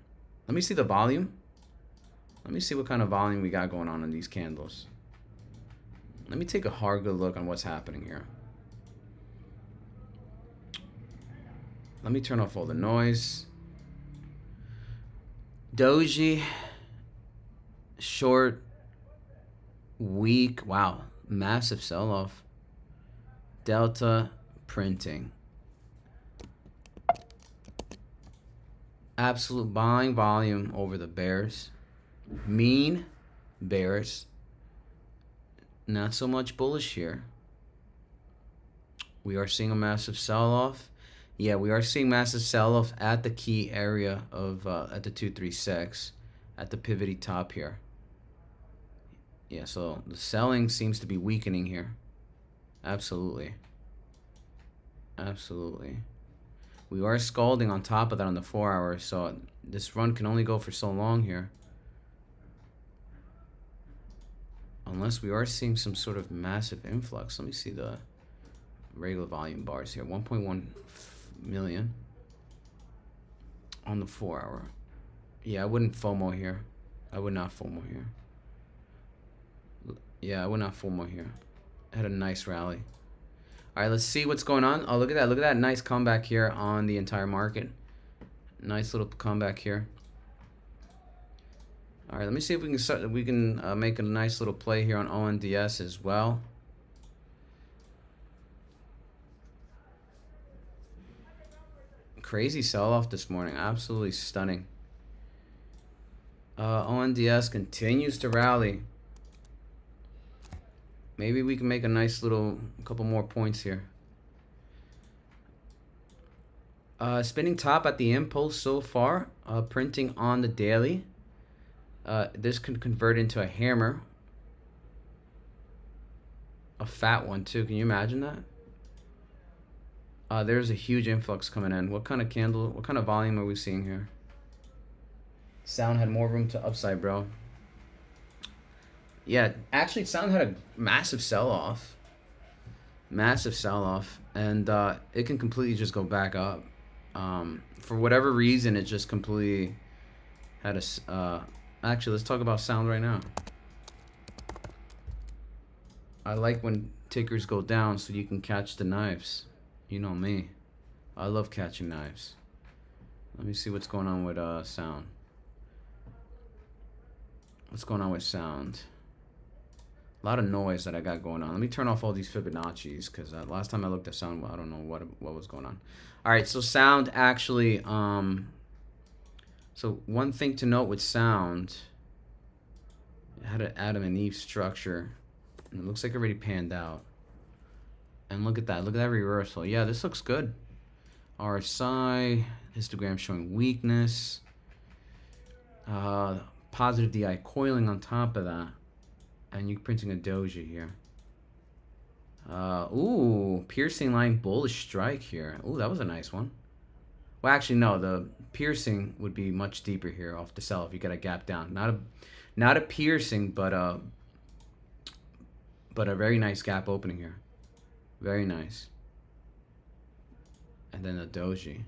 S1: Let me see the volume. Let me see what kind of volume we got going on in these candles. Let me take a hard good look on what's happening here. Let me turn off all the noise. Doji. Short. Weak. Wow. Massive sell-off. Delta printing. Absolute buying volume over the bears. Mean bears. Not so much bullish here. We are seeing a massive sell-off. Yeah, we are seeing massive sell-off at the key area of at the 236, at the pivoty top here. Yeah, so the selling seems to be weakening here. Absolutely. Absolutely. We are scalding on top of that on the 4 hour, so this run can only go for so long here. Unless we are seeing some sort of massive influx. Let me see the regular volume bars here. 1.1 million on the 4 hour. Yeah, I wouldn't FOMO here. I would not FOMO here. Yeah, I would not FOMO here. Had a nice rally. All right, let's see what's going on. Oh, look at that. Look at that nice comeback here on the entire market. Nice little comeback here. All right, let me see if we can make a nice little play here on ONDS as well. Crazy sell-off this morning. Absolutely stunning. ONDS continues to rally. Maybe we can make a nice little couple more points here. Spinning top at the impulse so far. Printing on the daily. This can convert into a hammer. A fat one too. Can you imagine that? There's a huge influx coming in. What kind of candle, what kind of volume are we seeing here? Sound had more room to upside, bro. Yeah, actually, Sound had a massive sell-off. Massive sell-off. And it can completely just go back up. For whatever reason, it just completely had a... actually, let's talk about Sound right now. I like when tickers go down so you can catch the knives. You know me. I love catching knives. Let me see what's going on with Sound. What's going on with Sound? A lot of noise that I got going on. Let me turn off all these Fibonacci's because last time I looked at Sound, I don't know what was going on. All right, so Sound actually... so one thing to note with Sound, it had an Adam and Eve structure. And it looks like it already panned out. And look at that. Look at that reversal. Yeah, this looks good. RSI, histogram showing weakness. Positive DI coiling on top of that. And you're printing a doji here. Ooh, piercing line bullish strike here. Ooh, that was a nice one. Well, actually, no. The piercing would be much deeper here off the sell if you get a gap down. Not a piercing, but a very nice gap opening here. Very nice. And then the doji.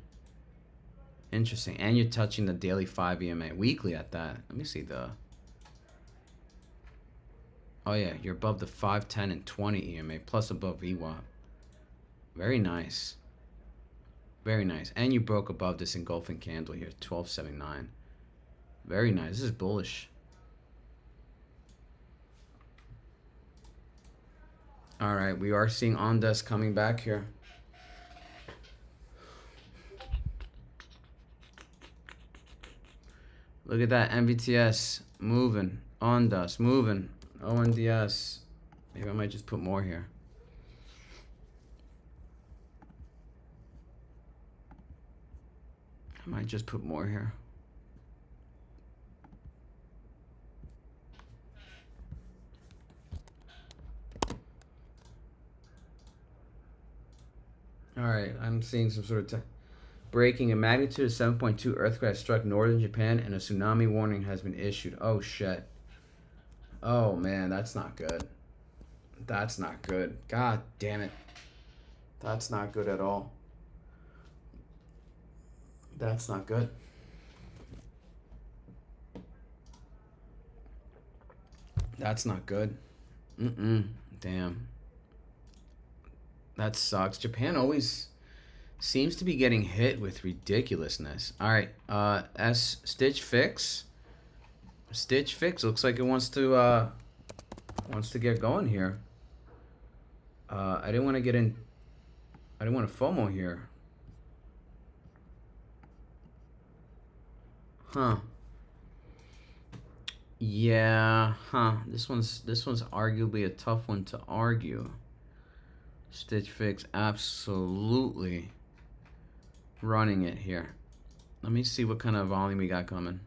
S1: Interesting. And you're touching the daily 5 EMA. Weekly at that. Let me see the... Oh yeah, you're above the 5, 10, and 20 EMA. Plus above VWAP. Very nice. Very nice. And you broke above this engulfing candle here. 1279. Very nice. This is bullish. All right, we are seeing ONDS coming back here. Look at that, MVTS moving, ONDS moving, ONDS. Maybe I might just put more here. I might just put more here. All right, I'm seeing some sort of breaking. A magnitude of 7.2 earthquake has struck northern Japan and a tsunami warning has been issued. Oh, shit. Oh, man, that's not good. That's not good. God damn it. That's not good at all. That's not good. That's not good. Damn. That sucks. Japan always seems to be getting hit with ridiculousness. All right, Stitch Fix. Stitch Fix looks like it wants to get going here. I didn't want to get in. I didn't want to FOMO here. Huh. Yeah. Huh. This one's arguably a tough one to argue. Stitch Fix absolutely running it here. Let me see what kind of volume we got coming.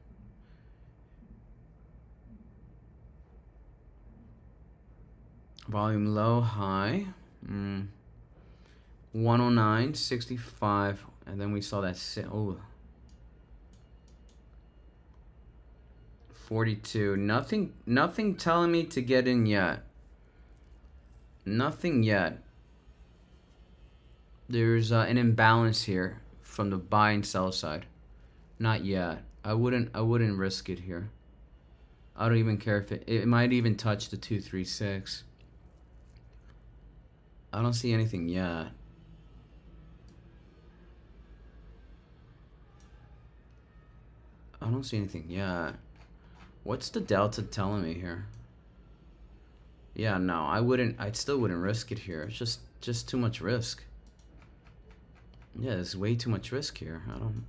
S1: Volume low, high. 109.65, and then we saw that 42. Nothing telling me to get in yet. Nothing yet. There's an imbalance here from the buy and sell side. Not yet. I wouldn't risk it here. I don't even care if it might even touch the 236. I don't see anything yet. I don't see anything yet. What's the delta telling me here? Yeah, no, I still wouldn't risk it here. It's just too much risk. Yeah, there's way too much risk here. I don't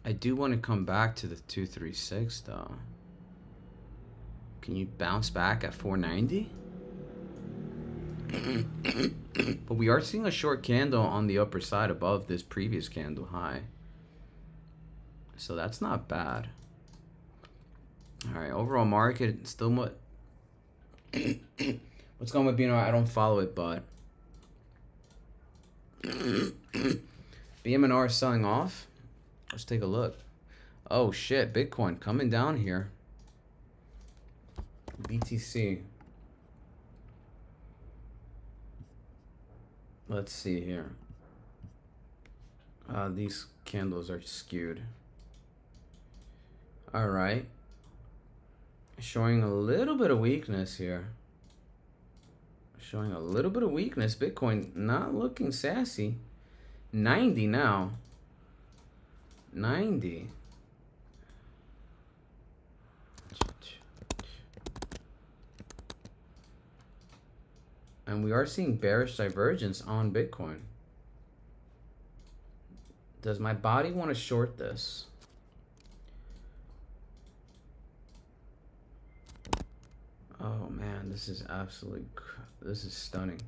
S1: I do want to come back to the 236 though. Can you bounce back at 490? But we are seeing a short candle on the upper side above this previous candle high. So that's not bad. All right, overall market still what? What's going with BNR? I don't follow it, but BMNR is selling off. Let's take a look. Oh shit, Bitcoin coming down here. BTC. Let's see here. These candles are skewed. All right. Showing a little bit of weakness here. Showing a little bit of weakness. Bitcoin not looking sassy. 90 now. 90. And we are seeing bearish divergence on Bitcoin. Does my body want to short this? Oh man, this is absolutely, this is stunning.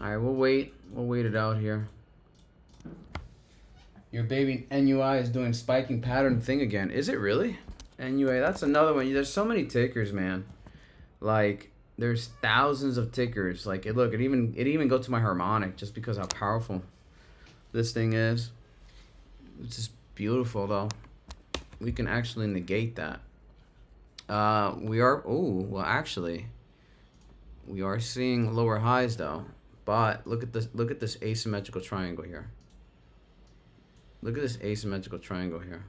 S1: All right, we'll wait it out here. Your baby NUI is doing spiking pattern thing again. Is it really? NUA, that's another one. There's so many tickers, man. Like, there's thousands of tickers. Like, it even go to my harmonic just because how powerful this thing is. It's just beautiful, though. We can actually negate that. We are seeing lower highs though. But look at this asymmetrical triangle here. Look at this asymmetrical triangle here.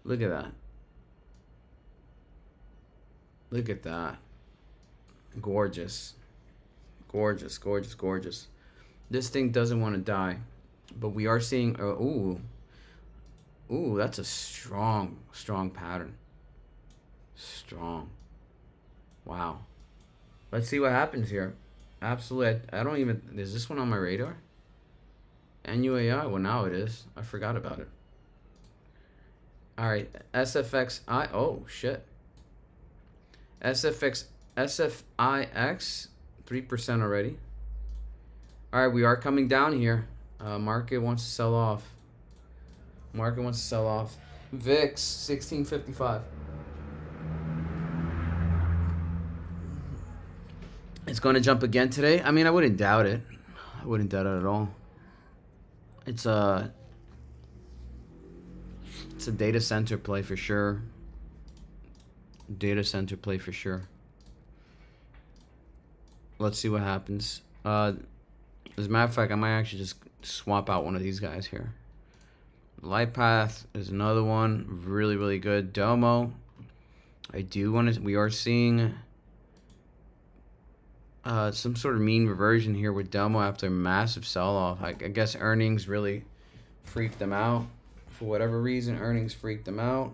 S1: Look at that. Look at that. Gorgeous. Gorgeous, gorgeous, gorgeous. This thing doesn't want to die. But we are seeing, ooh, that's a strong pattern. Strong. Wow. Let's see what happens here. Absolutely. I don't even, is this one on my radar? NUAI, well now it is. I forgot about it. All right, SFXI, oh shit. SFX, SFIX, 3% already. All right, we are coming down here. Market wants to sell off. Market wants to sell off. VIX, 1655. It's going to jump again today. I mean, I wouldn't doubt it. I wouldn't doubt it at all. It's a data center play for sure. Data center play for sure. Let's see what happens. As a matter of fact, I might actually just swap out one of these guys here. Lightpath is another one. Really, really good. Domo. We are seeing some sort of mean reversion here with Domo after a massive sell-off. I guess earnings really freaked them out. For whatever reason, earnings freaked them out.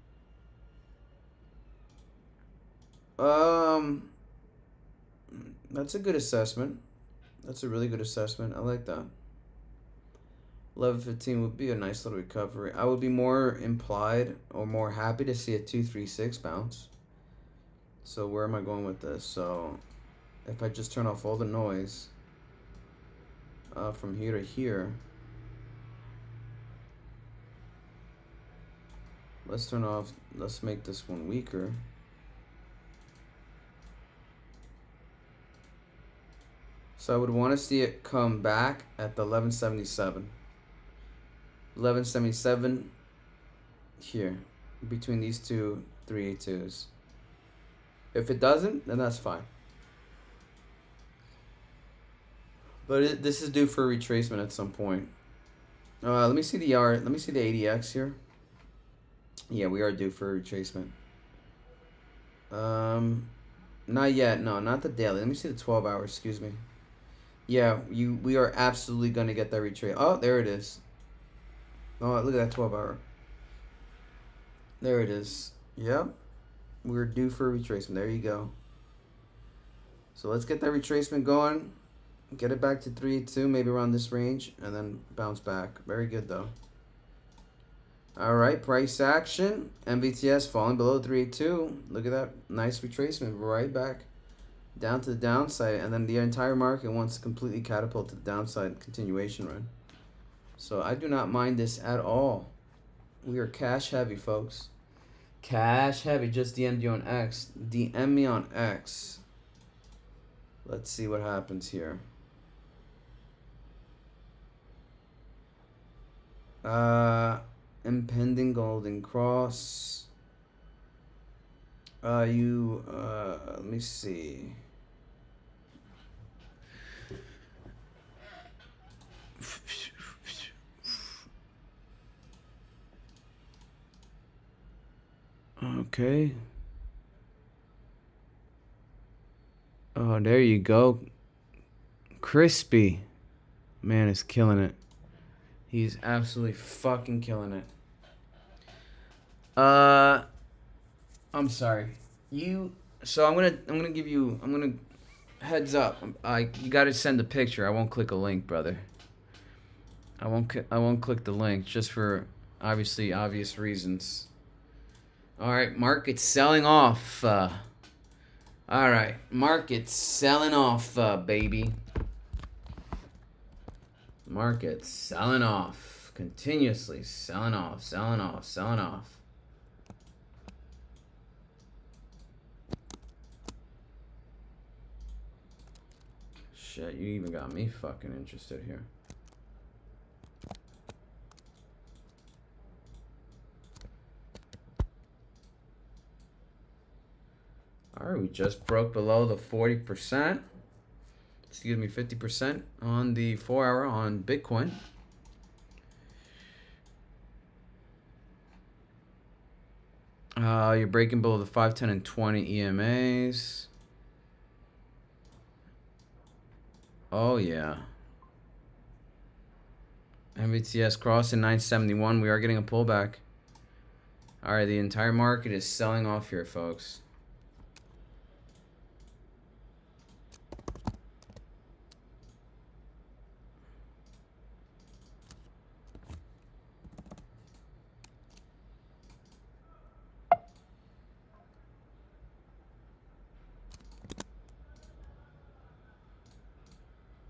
S1: Um, that's a good assessment. That's a really good assessment. I like that. 11.15 would be a nice little recovery. I would be more implied or more happy to see a 236 bounce. So where am I going with this? So if I just turn off all the noise from here to here, let's make this one weaker. So I would want to see it come back at the 1177. 1177 here, between these two 382s. If it doesn't, then that's fine. But this is due for a retracement at some point. Let me see the let me see the ADX here. Yeah, we are due for a retracement. Not yet. No, not the daily. Let me see the 12 hours. Excuse me. Yeah, we are absolutely gonna get that retrace. Oh, there it is. Oh, look at that 12 hour. There it is. Yep. We're due for a retracement. There you go. So let's get that retracement going. Get it back to 382, maybe around this range, and then bounce back. Very good though. All right, price action. MVTS falling below 382. Look at that nice retracement. Right back down to the downside, and then the entire market wants to completely catapult to the downside continuation run. So I do not mind this at all. We are cash heavy, folks. Cash heavy. Just DM you on X. DM me on X. Let's see what happens here. Impending golden cross. Let me see. Okay. Oh, there you go. Crispy. Man is killing it. He's absolutely fucking killing it. I'm sorry. So I'm gonna give you. Heads up. You gotta send a picture. I won't click a link, brother. I won't click the link just for obvious reasons. All right, market's selling off. All right, market's selling off, baby. Market's selling off. Continuously selling off, selling off, selling off. Shit, you even got me fucking interested here. All right, we just broke below the 40%. Excuse me, 50% on the 4 hour on Bitcoin. You're breaking below the 5, 10, and 20 EMAs. Oh, yeah. MVTS crossing 971. We are getting a pullback. All right, the entire market is selling off here, folks.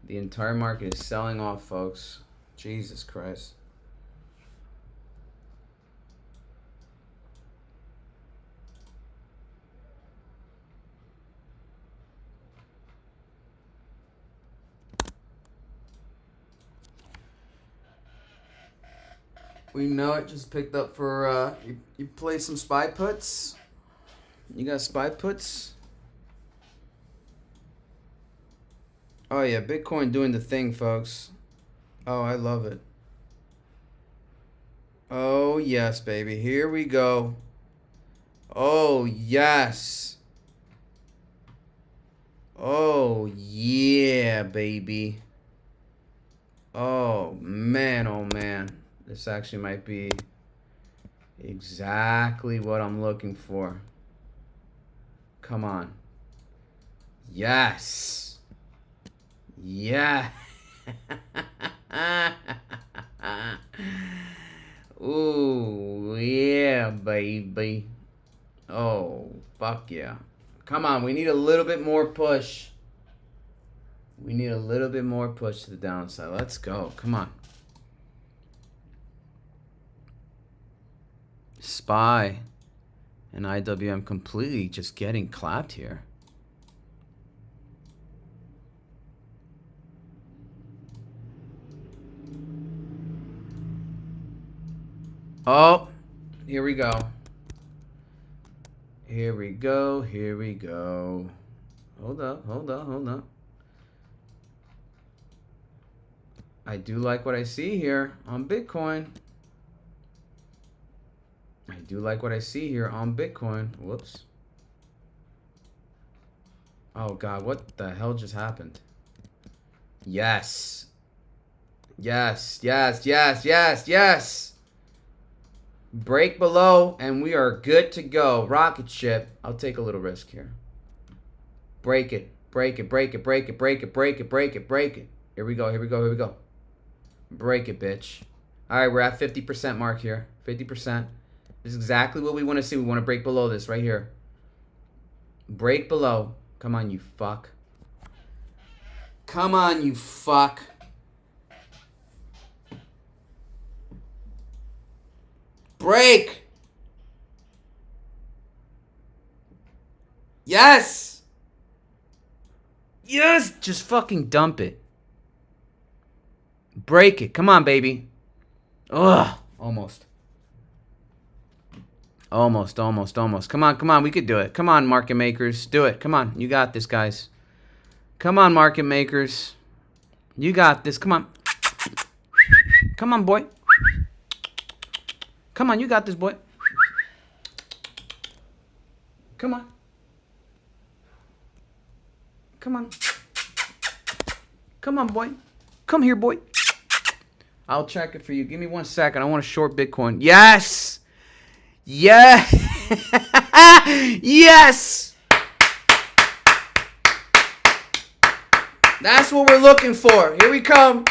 S1: The entire market is selling off, folks. Jesus Christ. We know it just picked up for, you play some spy puts? You got spy puts? Oh yeah, Bitcoin doing the thing, folks. Oh, I love it. Oh yes, baby. Here we go. Oh yes. Oh yeah, baby. Oh man, oh man. This actually might be exactly what I'm looking for. Come on. Yes. Yeah. Ooh, yeah, baby. Oh, fuck yeah. Come on, we need a little bit more push. We need a little bit more push to the downside. Let's go. Come on. SPY and IWM completely just getting clapped here. Oh, here we go. Here we go. Here we go. Hold up, hold up, hold up. I do like what I see here on Bitcoin. I do like what I see here on Bitcoin. Whoops. Oh, God, what the hell just happened? Yes. Yes, yes, yes, yes, yes. Break below, and we are good to go. Rocket ship. I'll take a little risk here. Break it. Break it, break it, break it, break it, break it, break it, break it. Here we go, here we go, here we go. Break it, bitch. All right, we're at 50% mark here. 50%. This is exactly what we want to see. We want to break below this right here. Break below. Come on, you fuck. Come on, you fuck. Break. Yes. Yes. Just fucking dump it. Break it. Come on, baby. Ugh. Almost. Almost, almost, almost. Come on, come on. We could do it. Come on, market makers. Do it. Come on. You got this, guys. Come on, market makers. You got this. Come on. Come on, boy. Come on. You got this, boy. Come on. Come on. Come on, boy. Come here, boy. I'll check it for you. Give me 1 second. I want to short Bitcoin. Yes. Yes. Yes. That's what we're looking for. Here we come.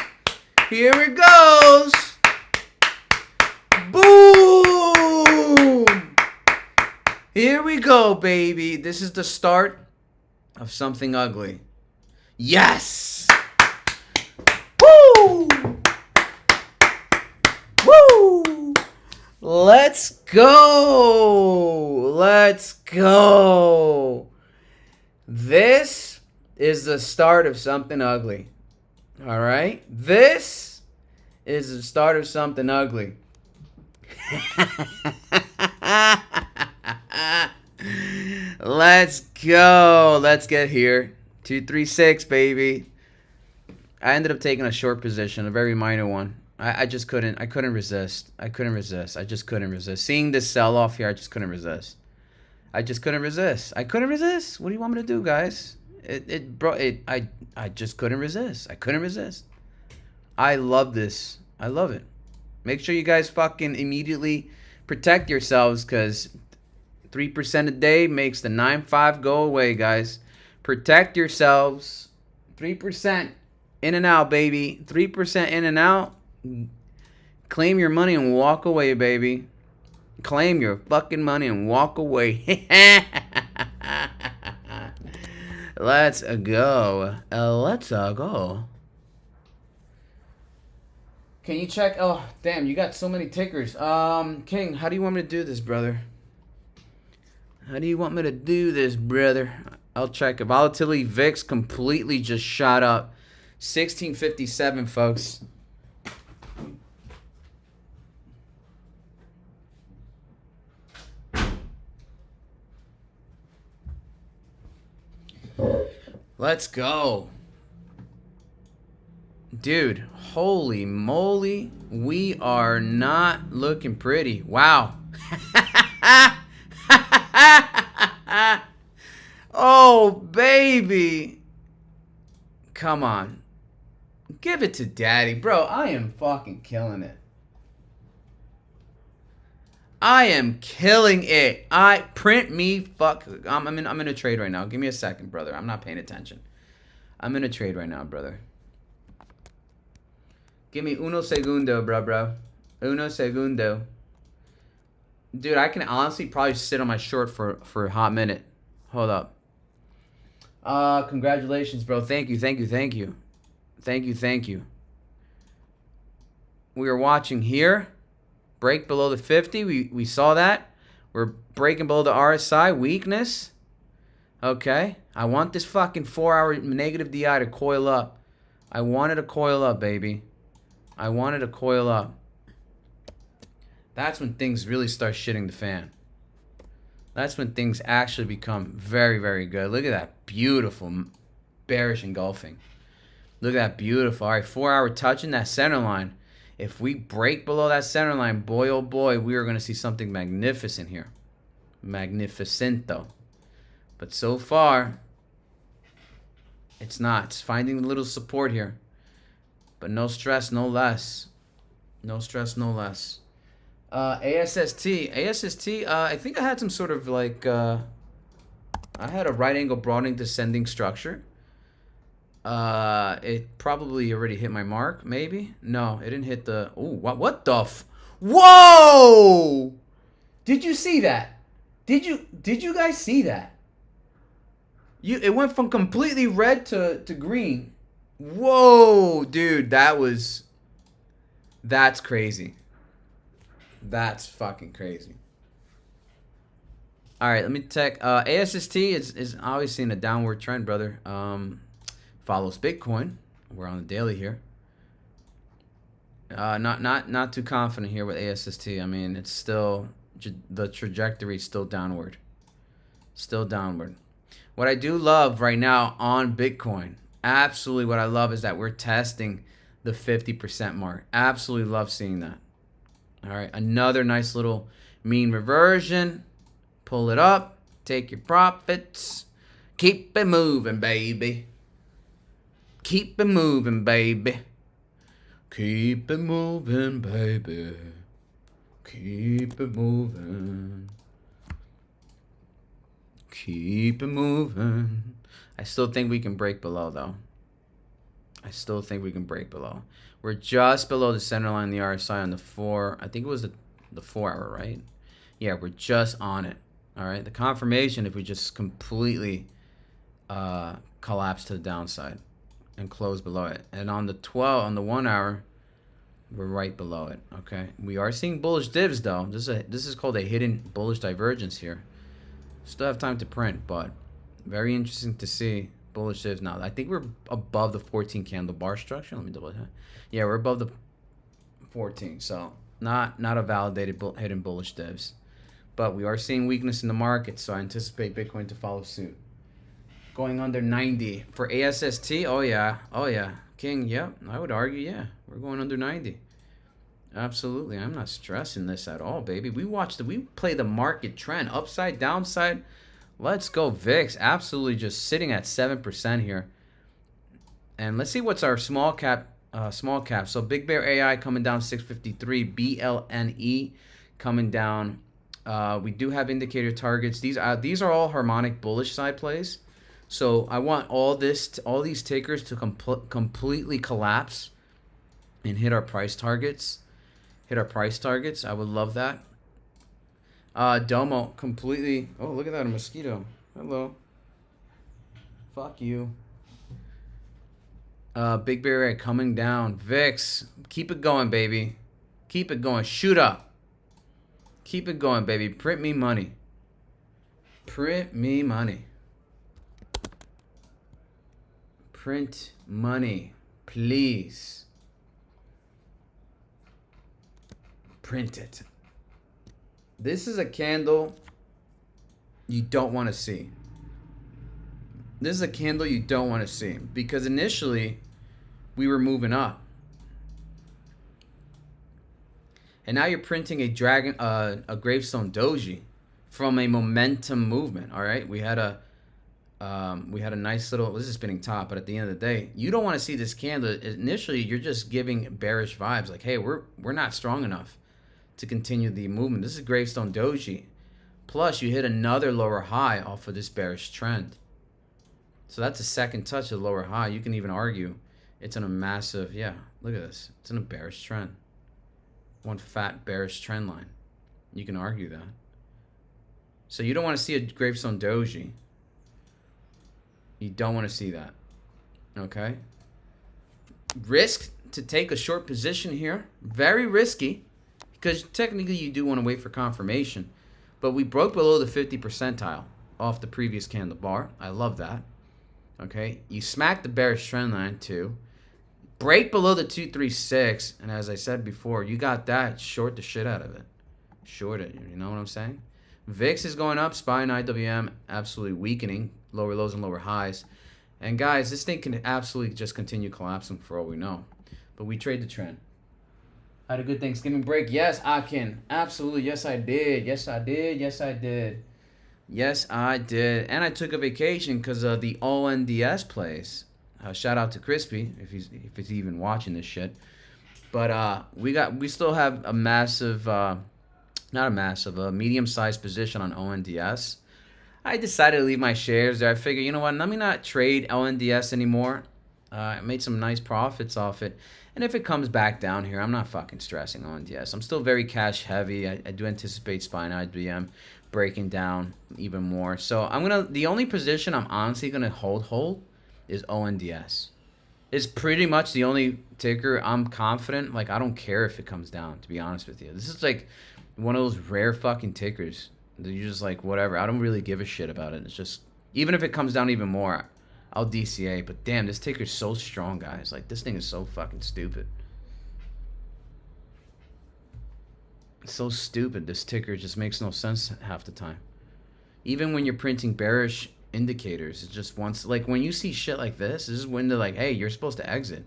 S1: Here it goes. Boom. Here we go, baby. This is the start of something ugly. Yes. Woo. Woo. Let's go. Let's go. This is the start of something ugly. All right? This is the start of something ugly. Let's go. Let's get here. 236, baby. I ended up taking a short position, a very minor one. I just couldn't. I couldn't resist. I couldn't resist. I just couldn't resist. Seeing this sell off here, I just couldn't resist. I just couldn't resist. I couldn't resist. What do you want me to do, guys? I just couldn't resist. I couldn't resist. I love this. I love it. Make sure you guys fucking immediately protect yourselves, because 3% a day makes the 9-5 go away, guys. Protect yourselves. 3% in and out, baby. 3% in and out. Claim your money and walk away, baby. Claim your fucking money and walk away. Let's go. Let's go. Can you check? Oh, damn, you got so many tickers. King, how do you want me to do this, brother? How do you want me to do this, brother? I'll check it. Volatility VIX completely just shot up. 1657, folks. Let's go. Dude, holy moly. We are not looking pretty. Wow. Oh, baby. Come on. Give it to daddy. Bro, I am fucking killing it. I am killing it. I print me fuck. I'm in a trade right now. Give me a second, brother. I'm not paying attention. I'm in a trade right now, brother. Give me uno segundo, bro. Uno segundo. Dude, I can honestly probably sit on my short for a hot minute. Hold up. Congratulations, bro. Thank you. We are watching here. Break below the 50. We saw that. We're breaking below the RSI. Weakness. Okay. I want this fucking 4-hour negative DI to coil up. I wanted to coil up, baby. I wanted to coil up. That's when things really start shitting the fan. That's when things actually become very, very good. Look at that beautiful bearish engulfing. Look at that beautiful. All right, 4-hour touching that center line. If we break below that center line, boy, oh boy, we are going to see something magnificent here. Magnificento. But so far, it's not. It's finding a little support here. But no stress, no less. No stress, no less. ASST, I think I had some sort of like, I had a right angle broadening descending structure. It probably already hit my mark, maybe? No, it didn't hit the, ooh, what the whoa! Did you see that? Did you guys see that? It went from completely red to green. Whoa, dude, that's crazy. That's fucking crazy. All right, let me check. ASST is obviously in a downward trend, brother. Follows Bitcoin. We're on the daily here. Not too confident here with ASST. I mean, it's still the trajectory is still downward. Still downward. What I do love right now on Bitcoin, absolutely what I love is that we're testing the 50% mark. Absolutely love seeing that. All right, another nice little mean reversion. Pull it up. Take your profits. Keep it moving, baby. Keep it moving, baby. Keep it moving, baby. Keep it moving. Keep it moving. I still think we can break below, though. I still think we can break below. We're just below the center line, the RSI on the 4. I think it was the 4-hour, right? Yeah, we're just on it. All right. The confirmation, if we just completely collapse to the downside and close below it. And on the 1-hour, we're right below it. Okay. We are seeing bullish divs, though. This is called a hidden bullish divergence here. Still have time to print, but very interesting to see. Bullish divs now. I think we're above the 14 candle bar structure. Let me double check. Yeah, we're above the 14. So not a validated hidden bullish divs. But we are seeing weakness in the market, so I anticipate Bitcoin to follow suit. Going under 90 for ASST. Oh yeah. King, yep. I would argue, yeah. We're going under 90. Absolutely. I'm not stressing this at all, baby. We play the market trend. Upside, downside. Let's go VIX. Absolutely just sitting at 7% here. And let's see what's our small cap. So Big Bear AI coming down 653. BLNE coming down. We do have indicator targets. These are all harmonic bullish side plays. So I want all these tickers to completely collapse and hit our price targets. I would love that. Domo completely. Oh, look at that, a mosquito. Hello. Fuck you. Big Bear Area coming down. VIX, keep it going, baby. Keep it going. Shoot up. Keep it going, baby. Print me money. Print me money. Print money, please. Print it. This is a candle you don't want to see. This is a candle you don't want to see because initially we were moving up. And now you're printing a gravestone doji from a momentum movement, all right? We had a nice little, this is spinning top, but at the end of the day, you don't want to see this candle. Initially, you're just giving bearish vibes like, hey, we're not strong enough to continue the movement. This is Gravestone Doji. Plus, you hit another lower high off of this bearish trend. So that's a second touch of the lower high. You can even argue it's in a massive, yeah, look at this. It's in a bearish trend. One fat bearish trend line. You can argue that. So you don't want to see a Gravestone Doji. You don't want to see that. Okay? Risk to take a short position here. Very risky. Because technically you do want to wait for confirmation. But we broke below the 50 percentile off the previous candle bar. I love that. Okay? You smack the bearish trend line too. Break below the 236. And as I said before, you got that. Short the shit out of it. Short it. You know what I'm saying? VIX is going up. SPY and IWM absolutely weakening. Lower lows and lower highs. And guys, this thing can absolutely just continue collapsing for all we know. But we trade the trend. Had a good Thanksgiving break. Yes, I can. Absolutely. Yes, I did. Yes, I did. Yes, I did. Yes, I did. And I took a vacation because of the ONDS plays. Shout out to Crispy if he's even watching this shit. But we still have a massive, not a massive, a medium-sized position on ONDS. I decided to leave my shares there. I figured, you know what, let me not trade ONDS anymore. I made some nice profits off it. And if it comes back down here, I'm not fucking stressing ONDS. I'm still very cash heavy. I do anticipate SPY and IBM breaking down even more. So the only position I'm honestly gonna hold is ONDS. It's pretty much the only ticker I'm confident. Like, I don't care if it comes down, to be honest with you. This is like one of those rare fucking tickers that you're just like, whatever. I don't really give a shit about it. It's just, even if it comes down even more, I'll DCA. But damn, this ticker's so strong, guys. Like, this thing is so fucking stupid. It's so stupid. This ticker just makes no sense half the time. Even when you're printing bearish indicators, it's just once, like, when you see shit like this is when they're like, hey, you're supposed to exit.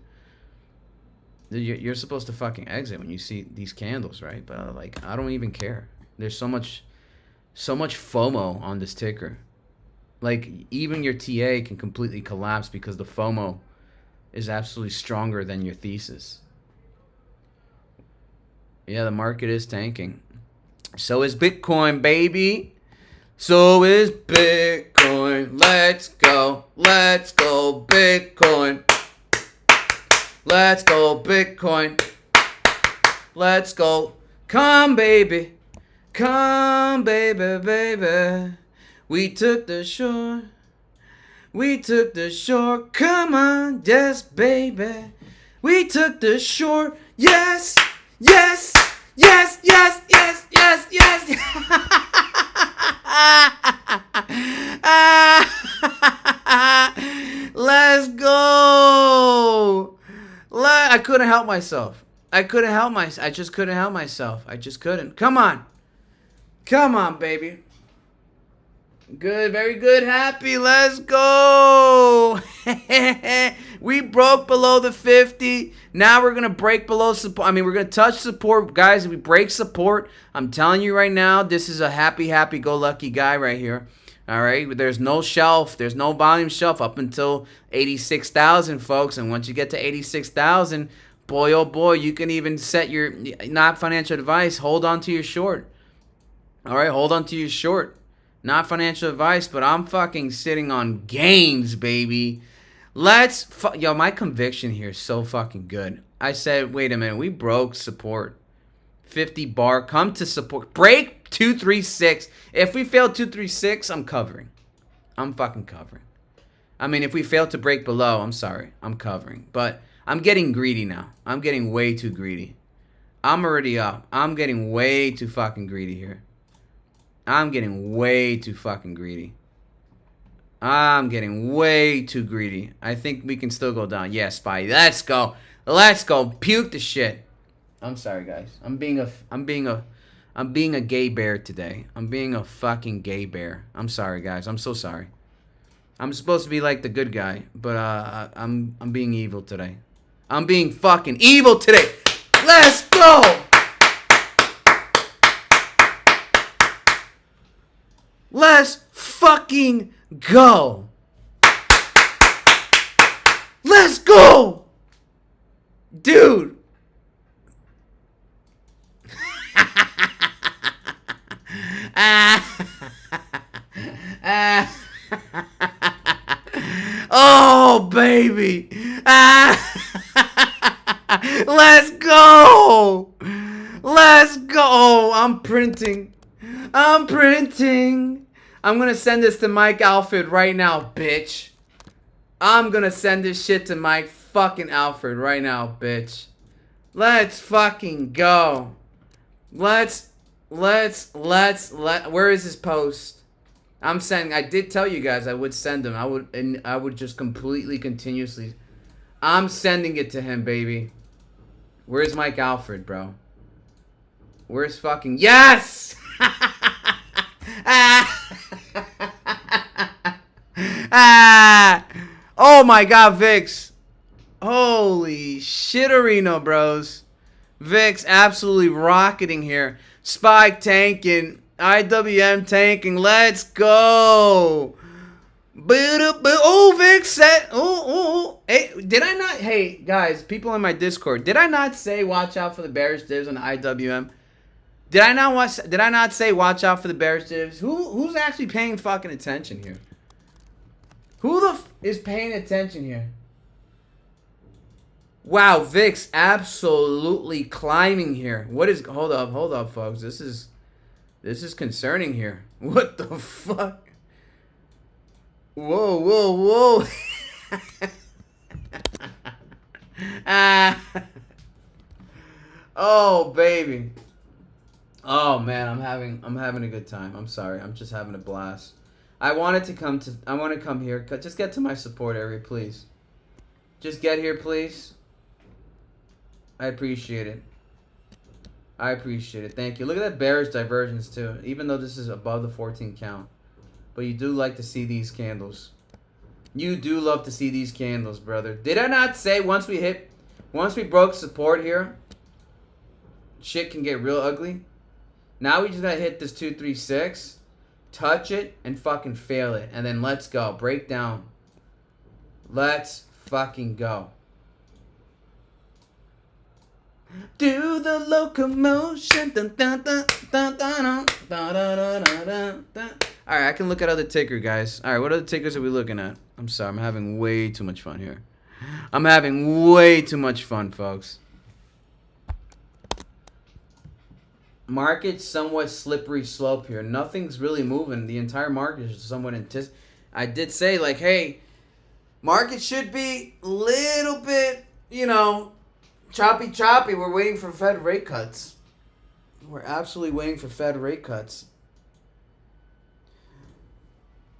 S1: You're supposed to fucking exit when you see these candles, right? But like, I don't even care. There's so much FOMO on this ticker. Like, even your TA can completely collapse because the FOMO is absolutely stronger than your thesis. Yeah, the market is tanking. So is Bitcoin, baby. So is Bitcoin. Let's go. Let's go, Bitcoin. Let's go, Bitcoin. Let's go. Come, baby. Come, baby, baby. We took the shore. We took the shore. Come on, yes, baby. We took the shore. Yes, yes, yes, yes, yes, yes, yes. Let's go. I couldn't help myself. I just couldn't help myself. I just couldn't. Come on. Come on, baby. Good, very good, happy, let's go. We broke below the 50. Now we're going to break below support. I mean, we're going to touch support. Guys, if we break support, I'm telling you right now, this is a happy-go-lucky guy right here. All right, there's no shelf. There's no volume shelf up until 86,000, folks. And once you get to 86,000, boy, oh boy, you can even set your, not financial advice, hold on to your short. All right, hold on to your short. Not financial advice, but I'm fucking sitting on gains, baby. Yo, my conviction here is so fucking good. I said, wait a minute, we broke support. 50 bar, come to support. Break 236. If we fail 236, I'm covering. I'm fucking covering. I mean, if we fail to break below, I'm sorry. I'm covering. But I'm getting greedy now. I'm getting way too greedy. I'm already up. I'm getting way too fucking greedy here. I'm getting way too fucking greedy. I'm getting way too greedy. I think we can still go down. Yeah, SPY. Let's go. Let's go. Puke the shit. I'm sorry, guys. I'm being a gay bear today. I'm being a fucking gay bear. I'm sorry, guys. I'm so sorry. I'm supposed to be like the good guy, but I'm being evil today. I'm being fucking evil today. Let's go. Let's fucking go. Let's go. Dude. Ah. Oh, baby. Let's go. Let's go. I'm printing. I'm printing. I'm going to send this to Mike Alfred right now, bitch. I'm going to send this shit to Mike fucking Alfred right now, bitch. Let's fucking go. Where is his post? I'm sending. I did tell you guys I would send him. I would just completely, continuously. I'm sending it to him, baby. Where's Mike Alfred, bro? Where's fucking... Yes! Oh my god, Vix. Holy shitterino, bros. Vix absolutely rocketing here. Spike tanking. IWM tanking. Let's go. Oh, Vix set. Oh. Hey, did I not? Hey, guys, people in my Discord. Did I not say watch out for the bearish divs on IWM? Did I not say watch out for the bearish divs? Who's actually paying fucking attention here? Who the is paying attention here? Wow, Vix absolutely climbing here. What is... Hold up, folks. This is concerning here. What the fuck? Whoa. Oh, baby. Oh man, I'm having a good time. I'm sorry. I'm just having a blast. I want to come here. Just get to my support area, please. Just get here, please. I appreciate it. Thank you. Look at that bearish divergence too. Even though this is above the 14 count. But you do like to see these candles. You do love to see these candles, brother. Did I not say once we broke support here, shit can get real ugly? Now we just gotta hit this 236, touch it, and fucking fail it. And then let's go. Break down. Let's fucking go. Do the locomotion. Alright, I can look at other ticker, guys. Alright, what other tickers are we looking at? I'm sorry, I'm having way too much fun here. I'm having way too much fun, folks. Market somewhat slippery slope here. Nothing's really moving. The entire market is somewhat I did say, like, hey, market should be a little bit, you know, choppy. We're waiting for Fed rate cuts. We're absolutely waiting for Fed rate cuts.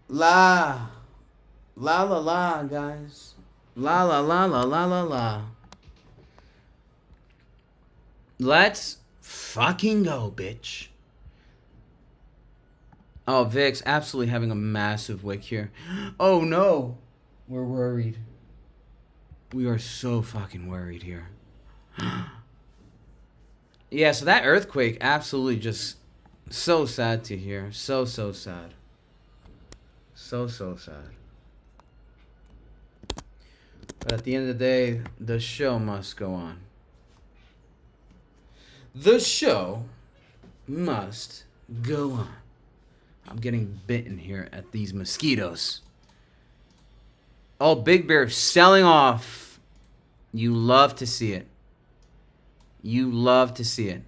S1: La, guys. La. Let's fucking go, bitch. Oh, Vix absolutely having a massive wick here. Oh, no. We're worried. We are so fucking worried here. Yeah, so that earthquake absolutely just so sad to hear. So sad. So sad. But at the end of the day, the show must go on. The show must go on. I'm getting bitten here at these mosquitoes. Oh, Big Bear selling off. You love to see it. You love to see it.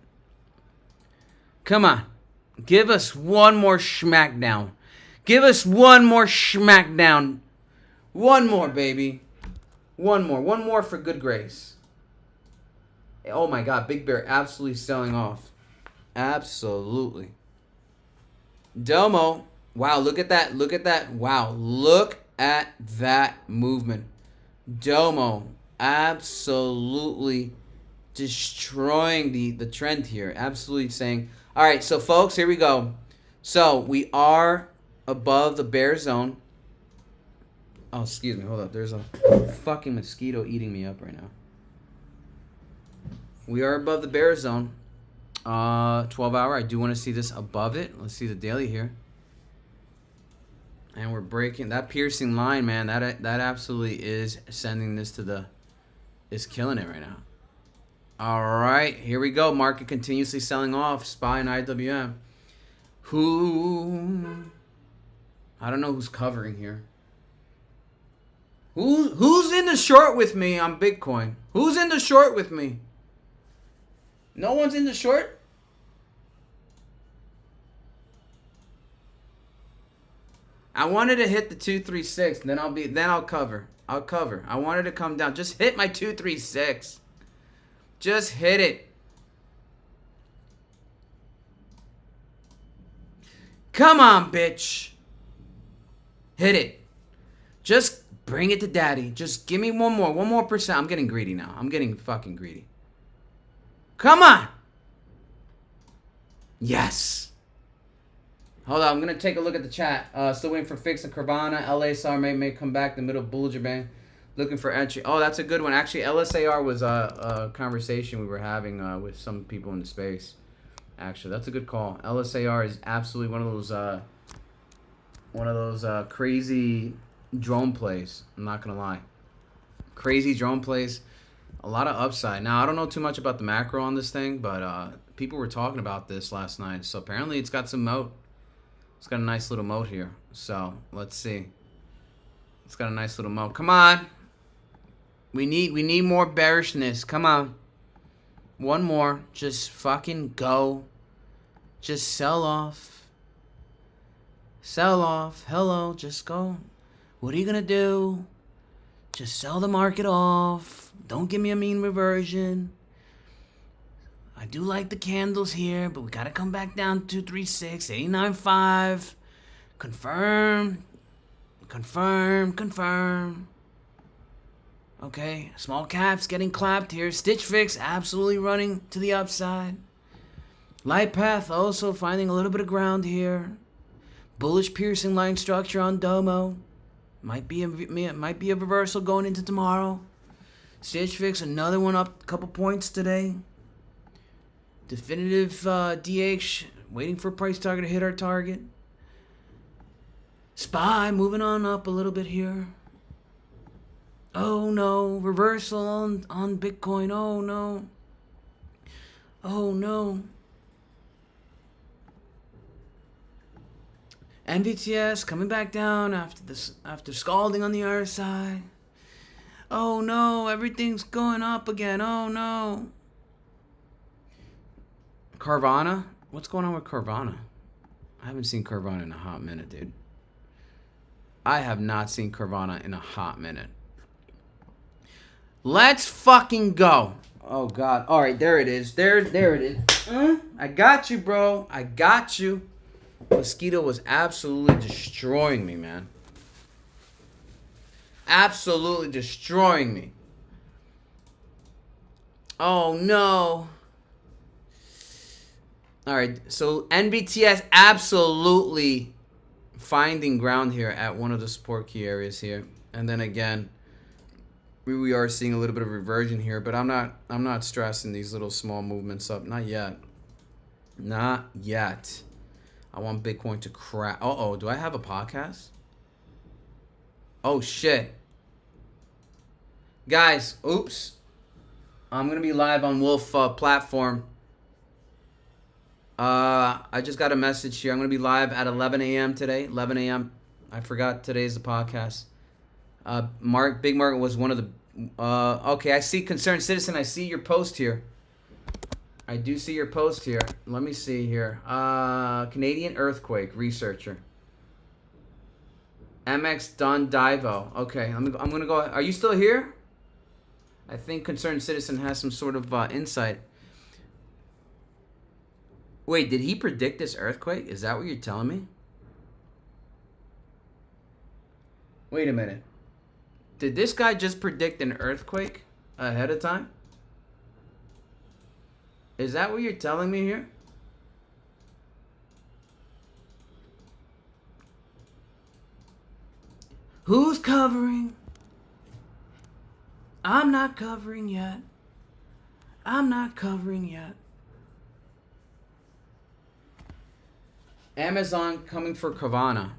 S1: Come on. Give us one more smackdown. Give us one more smackdown. One more, baby. One more for good grace. Oh my God, Big Bear absolutely selling off. Absolutely. Domo. Wow, look at that. Wow, look at that movement. Domo absolutely destroying the trend here. Absolutely saying, all right, so folks, here we go. So we are above the bear zone. Oh, excuse me. Hold up. There's a fucking mosquito eating me up right now. We are above the bear zone. 12-hour. I do want to see this above it. Let's see the daily here. And we're breaking that piercing line, man. That absolutely is sending this to the... is killing it right now. All right. Here we go. Market continuously selling off. SPY and IWM. Who? I don't know who's covering here. Who's in the short with me on Bitcoin? Who's in the short with me? No one's in the short? I wanted to hit the 236, then I'll cover. I'll cover. I wanted to come down. Just hit my 236. Just hit it. Come on, bitch. Hit it. Just bring it to daddy. Just give me one more percent. I'm getting greedy now. I'm getting fucking greedy. Come on. Yes. Hold on, I'm going to take a look at the chat. Still waiting for Fix and Carvana. LSR may come back in the middle of Bollinger Band. Looking for entry. Oh, that's a good one. Actually, LSAR was a conversation we were having with some people in the space. Actually, that's a good call. LSAR is absolutely one of those crazy drone plays. I'm not going to lie. Crazy drone plays. A lot of upside. Now, I don't know too much about the macro on this thing, but people were talking about this last night. So apparently it's got some moat. It's got a nice little moat here. So let's see. It's got a nice little moat. Come on. We need more bearishness. Come on. One more. Just fucking go. Just sell off. Sell off. Hello. Just go. What are you gonna do? Just sell the market off. Don't give me a mean reversion. I do like the candles here, but we gotta come back down to 236, 89.5. Confirm. Confirm. Confirm. Okay, small caps getting clapped here. Stitch Fix absolutely running to the upside. Light Path also finding a little bit of ground here. Bullish piercing line structure on Domo. Might be a reversal going into tomorrow. Stitch Fix, another one up a couple points today. Definitive DH, waiting for price target to hit our target. SPY moving on up a little bit here. Oh no, reversal on Bitcoin. Oh no. Oh no. NVTS coming back down after scalding on the RSI. Oh no, everything's going up again. Oh no. Carvana? What's going on with Carvana? I haven't seen Carvana in a hot minute, dude. I have not seen Carvana in a hot minute. Let's fucking go. Oh, God. All right, there it is. There it is. I got you, bro. I got you. Mosquito was absolutely destroying me, man. Absolutely destroying me. Oh, no. All right, so NBTS absolutely finding ground here at one of the support key areas here. And then again, we are seeing a little bit of reversion here, but I'm not stressing these little small movements up. Not yet. Not yet. I want Bitcoin to crash. Uh-oh, do I have a podcast? Oh, shit. Guys, oops. I'm going to be live on Wolf platform. I just got a message here. I'm going to be live at 11 a.m. today. 11 a.m. I forgot today's the podcast. Big Mark was one of the... okay, I see Concerned Citizen. I see your post here. I do see your post here. Let me see here. Canadian earthquake researcher. MX Don Divo. Okay, I'm going to go... Are you still here? I think Concerned Citizen has some sort of insight. Wait, did he predict this earthquake? Is that what you're telling me? Wait a minute. Did this guy just predict an earthquake ahead of time? Is that what you're telling me here? Who's covering? I'm not covering yet. I'm not covering yet. Amazon coming for Carvana.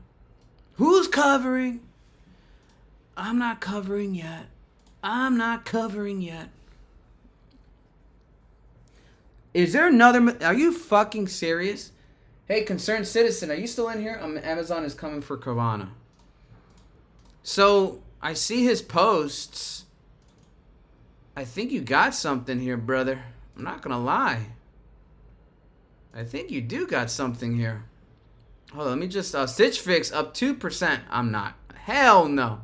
S1: Who's covering? I'm not covering yet. I'm not covering yet. Is there another... Are you fucking serious? Hey, concerned citizen, are you still in here? Amazon is coming for Carvana. So, I see his posts. I think you got something here, brother. I'm not gonna lie. I think you do got something here. Hold on, let me just... Stitch Fix up 2%. I'm not. Hell no.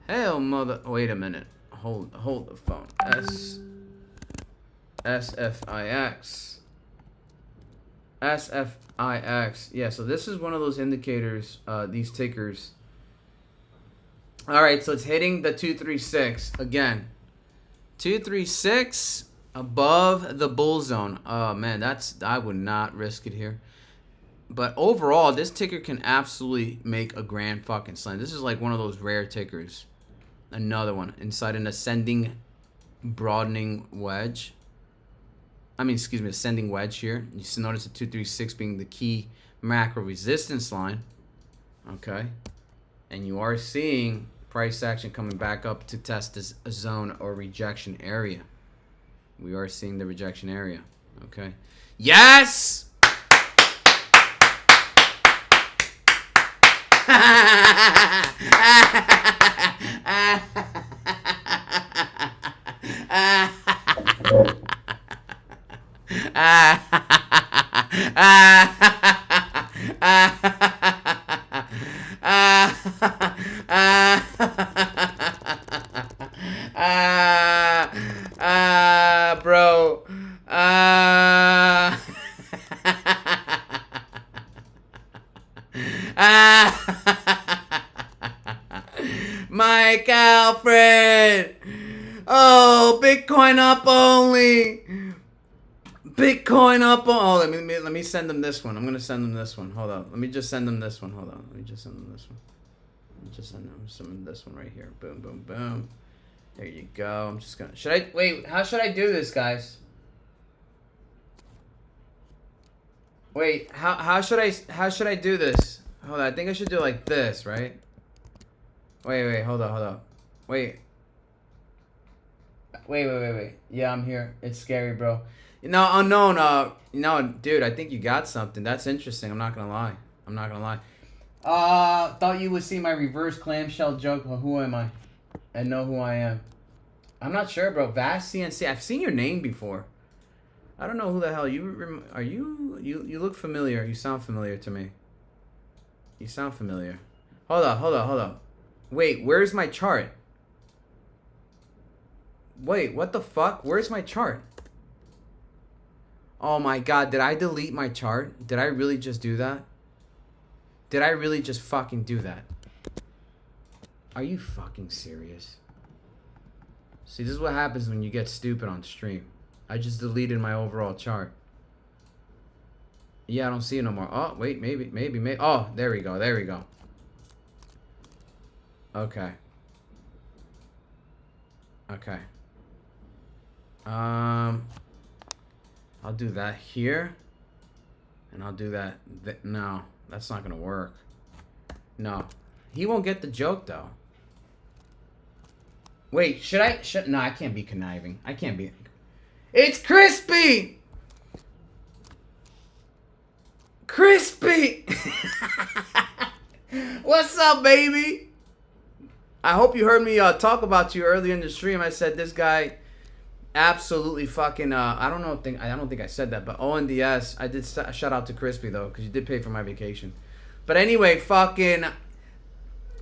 S1: Hell mother... Wait a minute. Hold the phone. SFIX. SFIX. Yeah, so this is one of those indicators, these tickers. Alright, so it's hitting the 236 again. 236 above the bull zone. Oh man, I would not risk it here. But overall, this ticker can absolutely make a grand fucking slam. This is like one of those rare tickers. Another one inside an ascending broadening wedge. Ascending wedge here. You see, notice the 236 being the key macro resistance line. Okay. And you are seeing price action coming back up to test this zone or rejection area. We are seeing the rejection area. Okay. Yes! Bro. Mike Alfred. Oh, Bitcoin up only. Bitcoin up. Oh, let me send them this one. I'm gonna send them this one. Hold on. Let me just send them this one. Hold on. Let me just send them this one. Let me just send them this one right here. Boom, boom, boom. There you go. I'm just gonna. Should I wait? How should I do this, guys? Wait. How should I do this? Hold on. I think I should do like this, right? Wait. Hold on. Wait. Yeah, I'm here. It's scary, bro. No, unknown. No, dude, I think you got something. That's interesting. I'm not gonna lie. Thought you would see my reverse clamshell joke. Well, who am I? And know who I am. I'm not sure, bro. Vast CNC. I've seen your name before. I don't know who the hell you are. You look familiar. You sound familiar to me. You sound familiar. Hold up. Wait, where's my chart? Wait, what the fuck? Where's my chart? Oh my god, did I delete my chart? Did I really just do that? Did I really just fucking do that? Are you fucking serious? See, this is what happens when you get stupid on stream. I just deleted my overall chart. Yeah, I don't see it no more. Oh, wait, maybe. Oh, there we go. Okay. I'll do that here. And I'll do that. No, that's not gonna work. No. He won't get the joke, though. Wait, should I? No, I can't be conniving. I can't be. It's Crispy! Crispy! What's up, baby? I hope you heard me talk about you earlier in the stream. I said this guy absolutely fucking I don't think I said that, but ONDS. I did shout out to Crispy though, because you did pay for my vacation. But anyway, fucking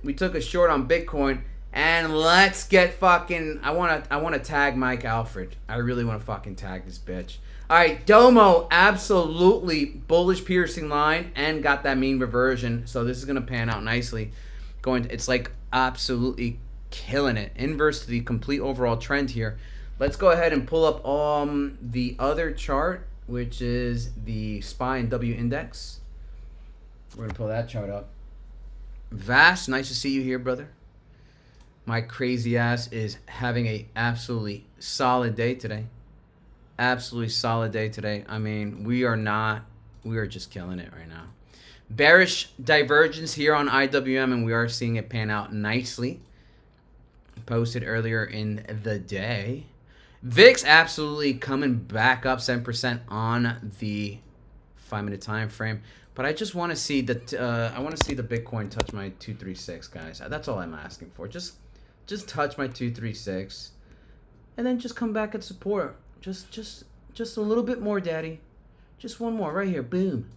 S1: we took a short on Bitcoin, and let's get fucking I wanna tag Mike Alfred. I really wanna fucking tag this bitch. Alright, Domo, absolutely bullish piercing line and got that mean reversion. So this is gonna pan out nicely. It's like absolutely killing it. Inverse to the complete overall trend here. Let's go ahead and pull up the other chart, which is the SPY and W index. We're gonna pull that chart up. Vast, nice to see you here, brother. My crazy ass is having a absolutely solid day today. Absolutely solid day today. I mean, we are just killing it right now. Bearish divergence here on IWM, and we are seeing it pan out nicely. Posted earlier in the day. VIX absolutely coming back up 7% on the 5-minute time frame. But I just want to see that. I want to see the Bitcoin touch my 236, guys. That's all I'm asking for. Just touch my 236, and then just come back at support. Just a little bit more, daddy. Just one more right here. Boom,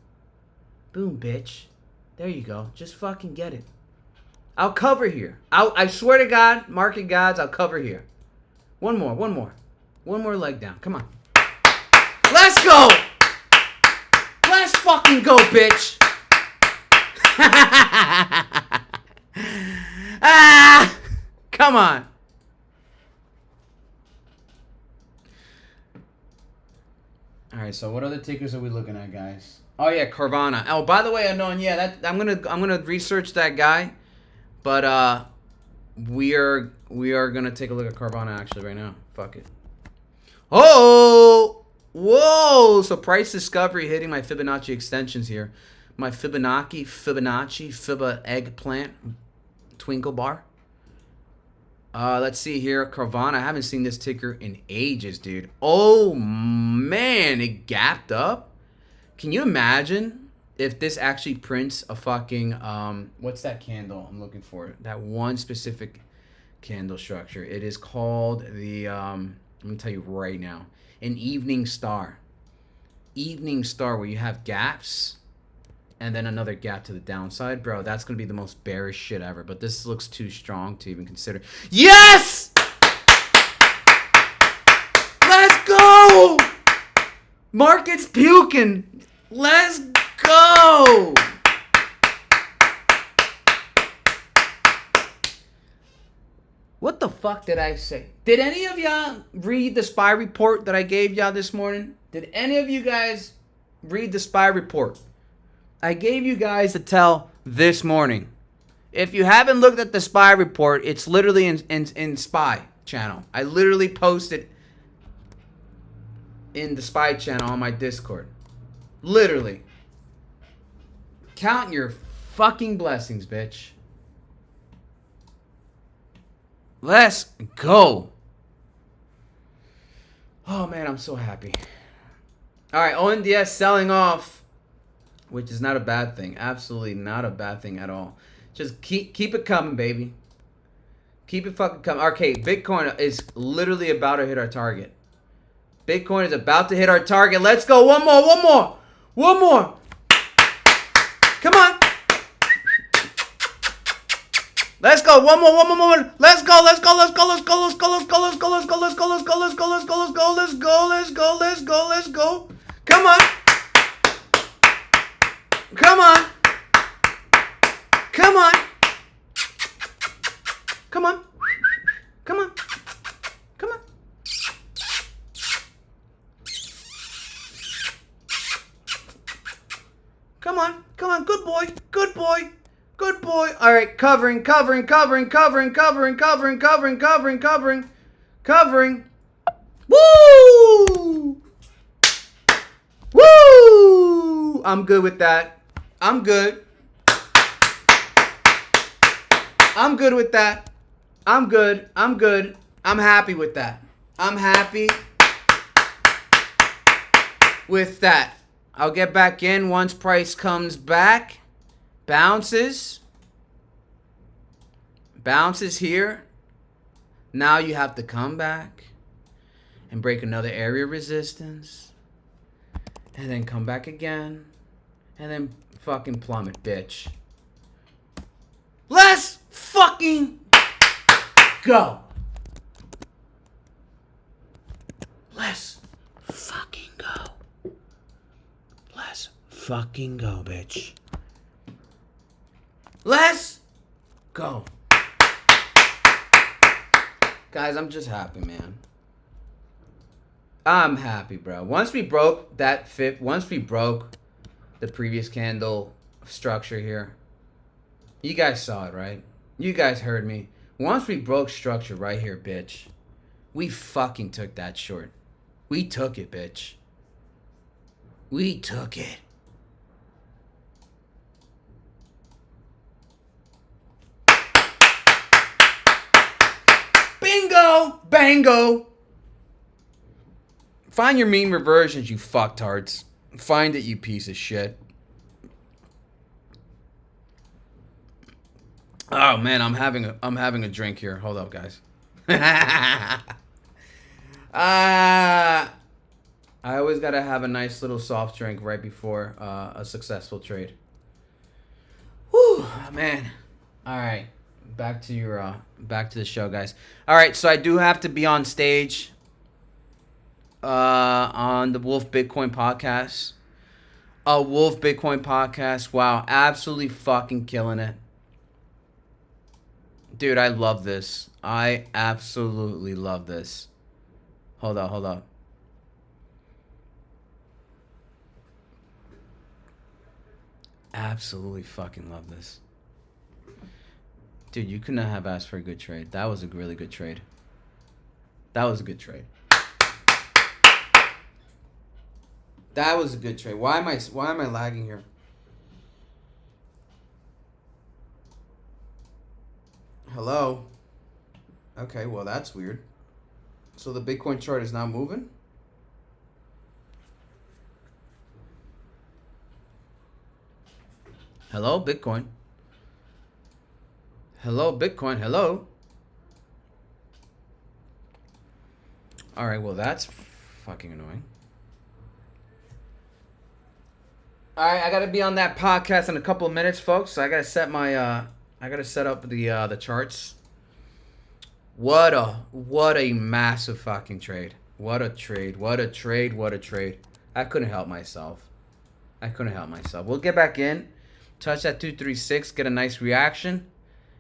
S1: boom, bitch. There you go. Just fucking get it. I'll cover here. I swear to God, market gods, I'll cover here. One more leg down. Come on. Let's go. Let's fucking go, bitch. Ah, come on. All right, so what other tickers are we looking at, guys? Oh yeah, Carvana. Oh, by the way, unknown. Yeah, that I'm gonna research that guy, but we are gonna take a look at Carvana actually right now. Fuck it. Oh, whoa! So price discovery hitting my Fibonacci extensions here. My Fibonacci, Fibba eggplant, twinkle bar. Let's see here, Carvana. I haven't seen this ticker in ages, dude. Oh man, it gapped up. Can you imagine if this actually prints a fucking what's that candle I'm looking for? That one specific candle structure. It is called the I'm gonna tell you right now, an evening star. Evening star, where you have gaps and then another gap to the downside. Bro, that's gonna be the most bearish shit ever. But this looks too strong to even consider. Yes! Let's go! Market's puking. Let's go! What the fuck did I say? Did any of y'all read the SPY report that I gave y'all this morning? Did any of you guys read the SPY report? I gave you guys the tell this morning. If you haven't looked at the SPY report, it's literally in SPY channel. I literally posted in the SPY channel on my Discord. Literally. Count your fucking blessings, bitch. Let's go. Oh, man, I'm so happy. All right, ONDS selling off, which is not a bad thing. Absolutely not a bad thing at all. Just keep it coming, baby. Keep it fucking coming. Okay, Bitcoin is literally about to hit our target. Bitcoin is about to hit our target. Let's go. One more. Come on. Let's go. One more. Let's go. Come on. Come on. Come on. Come on. Come on. Come on. Come on. Come on. Good boy. Good boy. Good boy. All right. Covering. Woo! Woo! I'm good with that. I'm good. I'm good with that. I'm good. I'm good. I'm happy with that. I'm happy with that. I'll get back in once price comes back. Bounces. Bounces here. Now you have to come back and break another area of resistance. And then come back again. And then fucking plummet, bitch. Let's fucking go. Let's fucking go. Let's fucking go, bitch. Let's go. Guys, I'm just happy, man. I'm happy, bro. Once we broke the previous candle structure here, you guys saw it, right? You guys heard me. Once we broke structure right here, bitch, we fucking took that short. We took it, bitch. We took it. Bingo! Bango! Find your mean reversions, you fucktards. Find it, you piece of shit. Oh man, I'm having a drink here. Hold up, guys. I always gotta have a nice little soft drink right before a successful trade. Whew, man. All right, back to the show, guys. All right, so I do have to be on stage on the Wolf Bitcoin podcast. A Wolf Bitcoin podcast. Wow, absolutely fucking killing it. Dude, I love this. I absolutely love this. Hold up. Absolutely fucking love this. Dude, you could not have asked for a good trade. That was a really good trade. That was a good trade. That was a good trade. Why am I lagging here? Hello? Okay, well that's weird. So the Bitcoin chart is not moving? Hello, Bitcoin. Hello, Bitcoin. Hello. All right, well that's fucking annoying. All right, I gotta be on that podcast in a couple of minutes, folks. So I gotta set my I gotta set up the charts. What a massive fucking trade. What a trade. I couldn't help myself. We'll get back in, touch that 236, get a nice reaction,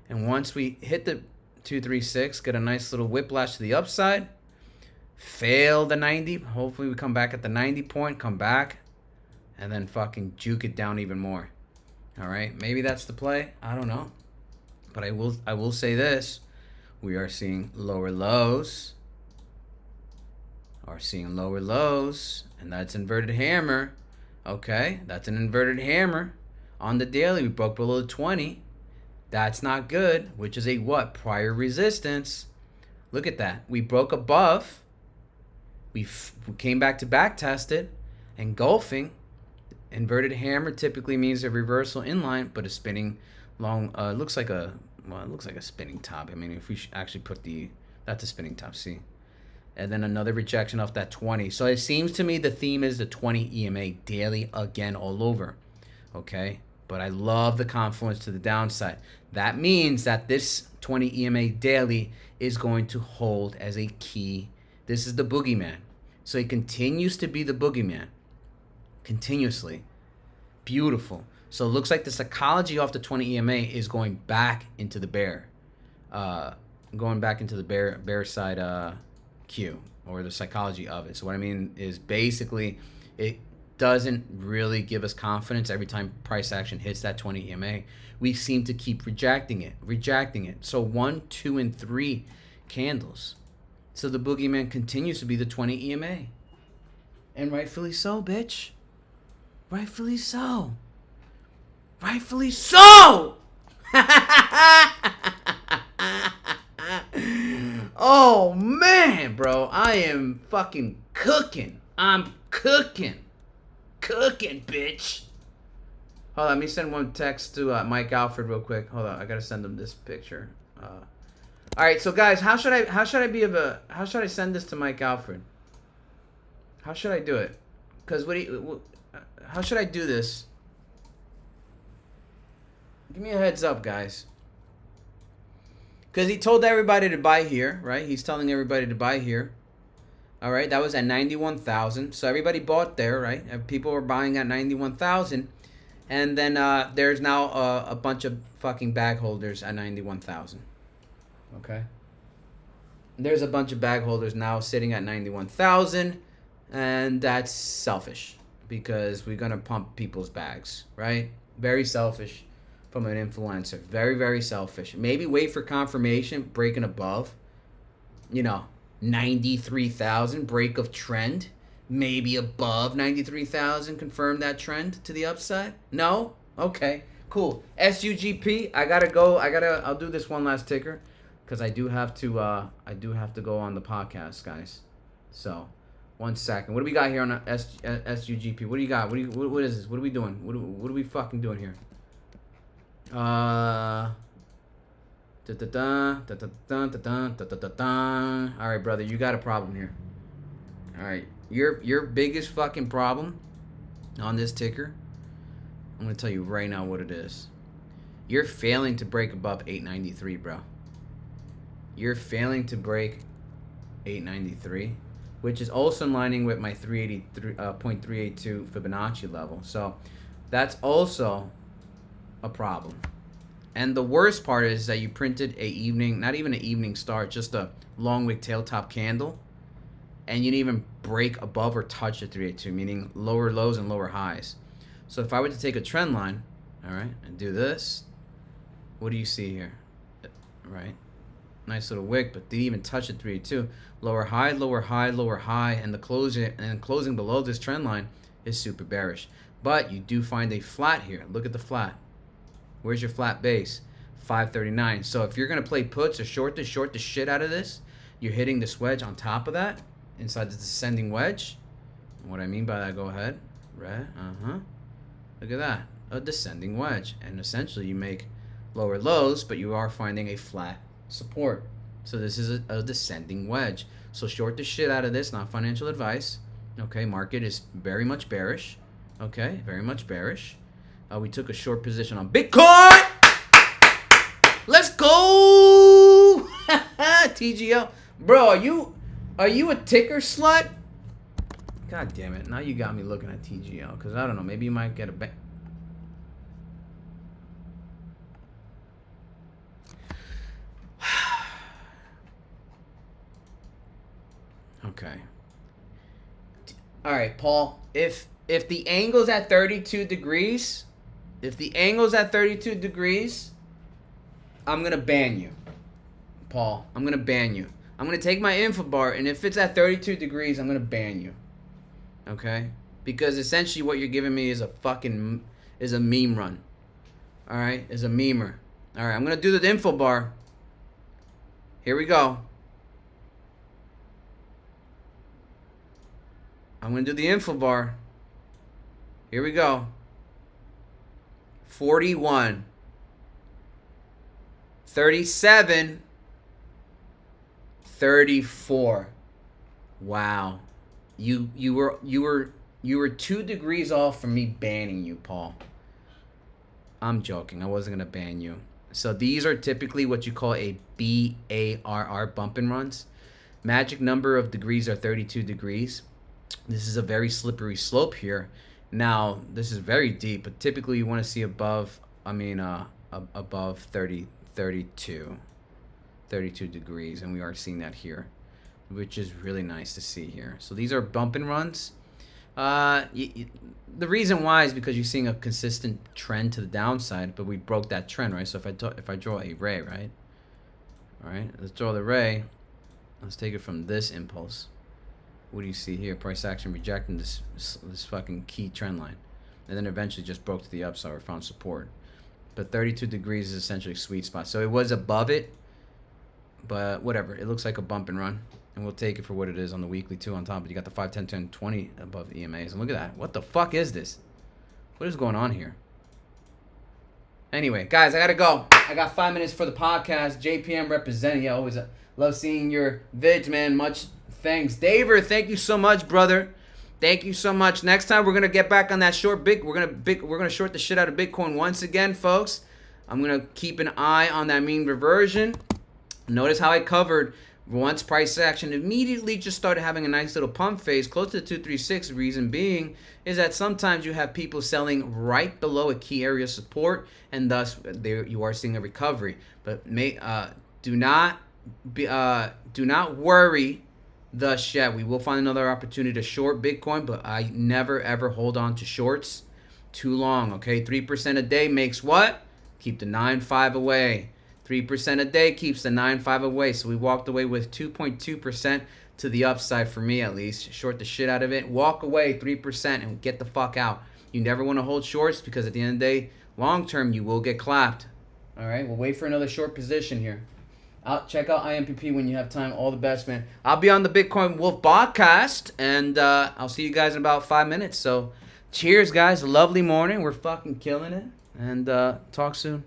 S1: and once we hit the 236, get a nice little whiplash to the upside. Fail the 90. Hopefully we come back at the 90 point, come back, and then fucking juke it down even more. All right, maybe that's the play. I don't know, but I will say this: we are seeing lower lows. And that's inverted hammer. Okay, that's an inverted hammer on the daily. We broke below the 20. That's not good. Which is a what? Prior resistance. Look at that. We broke above. We came back to back test it, engulfing. Inverted hammer typically means a reversal inline, but a spinning long. It looks like a spinning top. I mean, if we actually put that's a spinning top. See, and then another rejection off that 20. So it seems to me the theme is the 20 EMA daily again all over. Okay, but I love the confluence to the downside. That means that this 20 EMA daily is going to hold as a key. This is the boogeyman. So it continues to be the boogeyman. Continuously. Beautiful. So it looks like the psychology off the 20 EMA is going back into the bear. Bear side Q, or the psychology of it. So what I mean is basically it doesn't really give us confidence every time price action hits that 20 EMA. We seem to keep rejecting it. So 1, 2, and 3 candles. So the boogeyman continues to be the 20 EMA. And rightfully so, bitch. Rightfully so. Oh, man, bro. I am fucking cooking. I'm cooking. Cooking, bitch. Hold on, let me send one text to Mike Alfred real quick. Hold on, I gotta send him this picture. All right, so guys, how should I send this to Mike Alfred? How should I do it? Cause how should I do this? Give me a heads up, guys. Cause he told everybody to buy here, right? He's telling everybody to buy here. All right, that was at 91,000. So everybody bought there, right? People were buying at 91,000, and then there's now a bunch of fucking bag holders at 91,000. Okay. There's a bunch of bag holders now sitting at 91,000, and that's selfish because we're gonna pump people's bags, right? Very selfish from an influencer. Very, very selfish. Maybe wait for confirmation, breaking above, 93,000, break of trend. Maybe above 93,000, confirm that trend to the upside. No? Okay, cool. SUGP, I gotta go. I'll do this one last ticker because I do have to go on the podcast, guys. So 1 second. What do we got here on SUGP? What do you got? What is this? What are we doing? What are we fucking doing here? All right, brother, you got a problem here. All right, your biggest fucking problem on this ticker, I'm gonna tell you right now what it is. You're failing to break above 893, bro. You're failing to break 893, which is also in lining with my 383.382 Fibonacci level. So that's also a problem. And the worst part is that you printed a evening, not even an evening start, just a long wick tail top candle, and you didn't even break above or touch the 382, meaning lower lows and lower highs. So if I were to take a trend line, all right, and do this, what do you see here? Right? Nice little wick, but didn't even touch the 382. Lower high, lower high, lower high, and the closing below this trend line is super bearish. But you do find a flat here. Look at the flat. Where's your flat base? 539. So if you're gonna play puts or short the shit out of this, you're hitting this wedge on top of that inside the descending wedge. What I mean by that, go ahead. Red. Look at that, a descending wedge, and essentially you make lower lows, but you are finding a flat support. So this is a descending wedge. So short the shit out of this. Not financial advice. Okay, market is very much bearish. Okay, very much bearish. We took a short position on Bitcoin. Let's go. TGL. Bro, are you a ticker slut? God damn it. Now you got me looking at TGL. Because I don't know. Maybe you might get a bank. Okay. All right, Paul. If the angle's at 32 degrees... If the angle's at 32 degrees, I'm going to ban you. Paul, I'm going to ban you. I'm going to take my info bar, and if it's at 32 degrees, I'm going to ban you. Okay? Because essentially what you're giving me is a meme run. All right? Is a memer. All right, I'm going to do the info bar. Here we go. I'm going to do the info bar. Here we go. 41, 37, 34. Wow. You were 2 degrees off from me banning you, Paul. I'm joking. I wasn't going to ban you. So these are typically what you call a BARR bump and runs. Magic number of degrees are 32 degrees. This is a very slippery slope here. Now, this is very deep, but typically you want to see above 32 degrees, and we are seeing that here, which is really nice to see here. So these are bump and runs. The reason why is because you're seeing a consistent trend to the downside, but we broke that trend, right? So if I draw a ray, right? All right, let's draw the ray. Let's take it from this impulse. What do you see here? Price action rejecting this fucking key trend line. And then eventually just broke to the upside or found support. But 32 degrees is essentially a sweet spot. So it was above it, but whatever. It looks like a bump and run. And we'll take it for what it is on the weekly too on top. But you got the 5, 10, 10, 20 above EMAs. And look at that. What the fuck is this? What is going on here? Anyway, guys, I got to go. I got 5 minutes for the podcast. JPM representing. Yeah, always love seeing your vids, man. Much thanks. Daver, thank you so much, brother. Thank you so much. Next time we're gonna get back on that short we're gonna short the shit out of Bitcoin once again, folks. I'm gonna keep an eye on that mean reversion. Notice how I covered once price action immediately just started having a nice little pump phase close to 236. Reason being is that sometimes you have people selling right below a key area of support, and thus there you are seeing a recovery. But do not worry. Thus, yeah, we will find another opportunity to short Bitcoin, but I never, ever hold on to shorts too long, okay? 3% a day makes what? Keep the 9.5 away. 3% a day keeps the 9.5 away. So we walked away with 2.2% to the upside for me, at least. Short the shit out of it. Walk away 3% and get the fuck out. You never want to hold shorts because at the end of the day, long term, you will get clapped. All right, we'll wait for another short position here. Check out IMPP when you have time. All the best, man. I'll be on the Bitcoin Wolf podcast, and I'll see you guys in about 5 minutes. So, cheers, guys. Lovely morning. We're fucking killing it, and talk soon.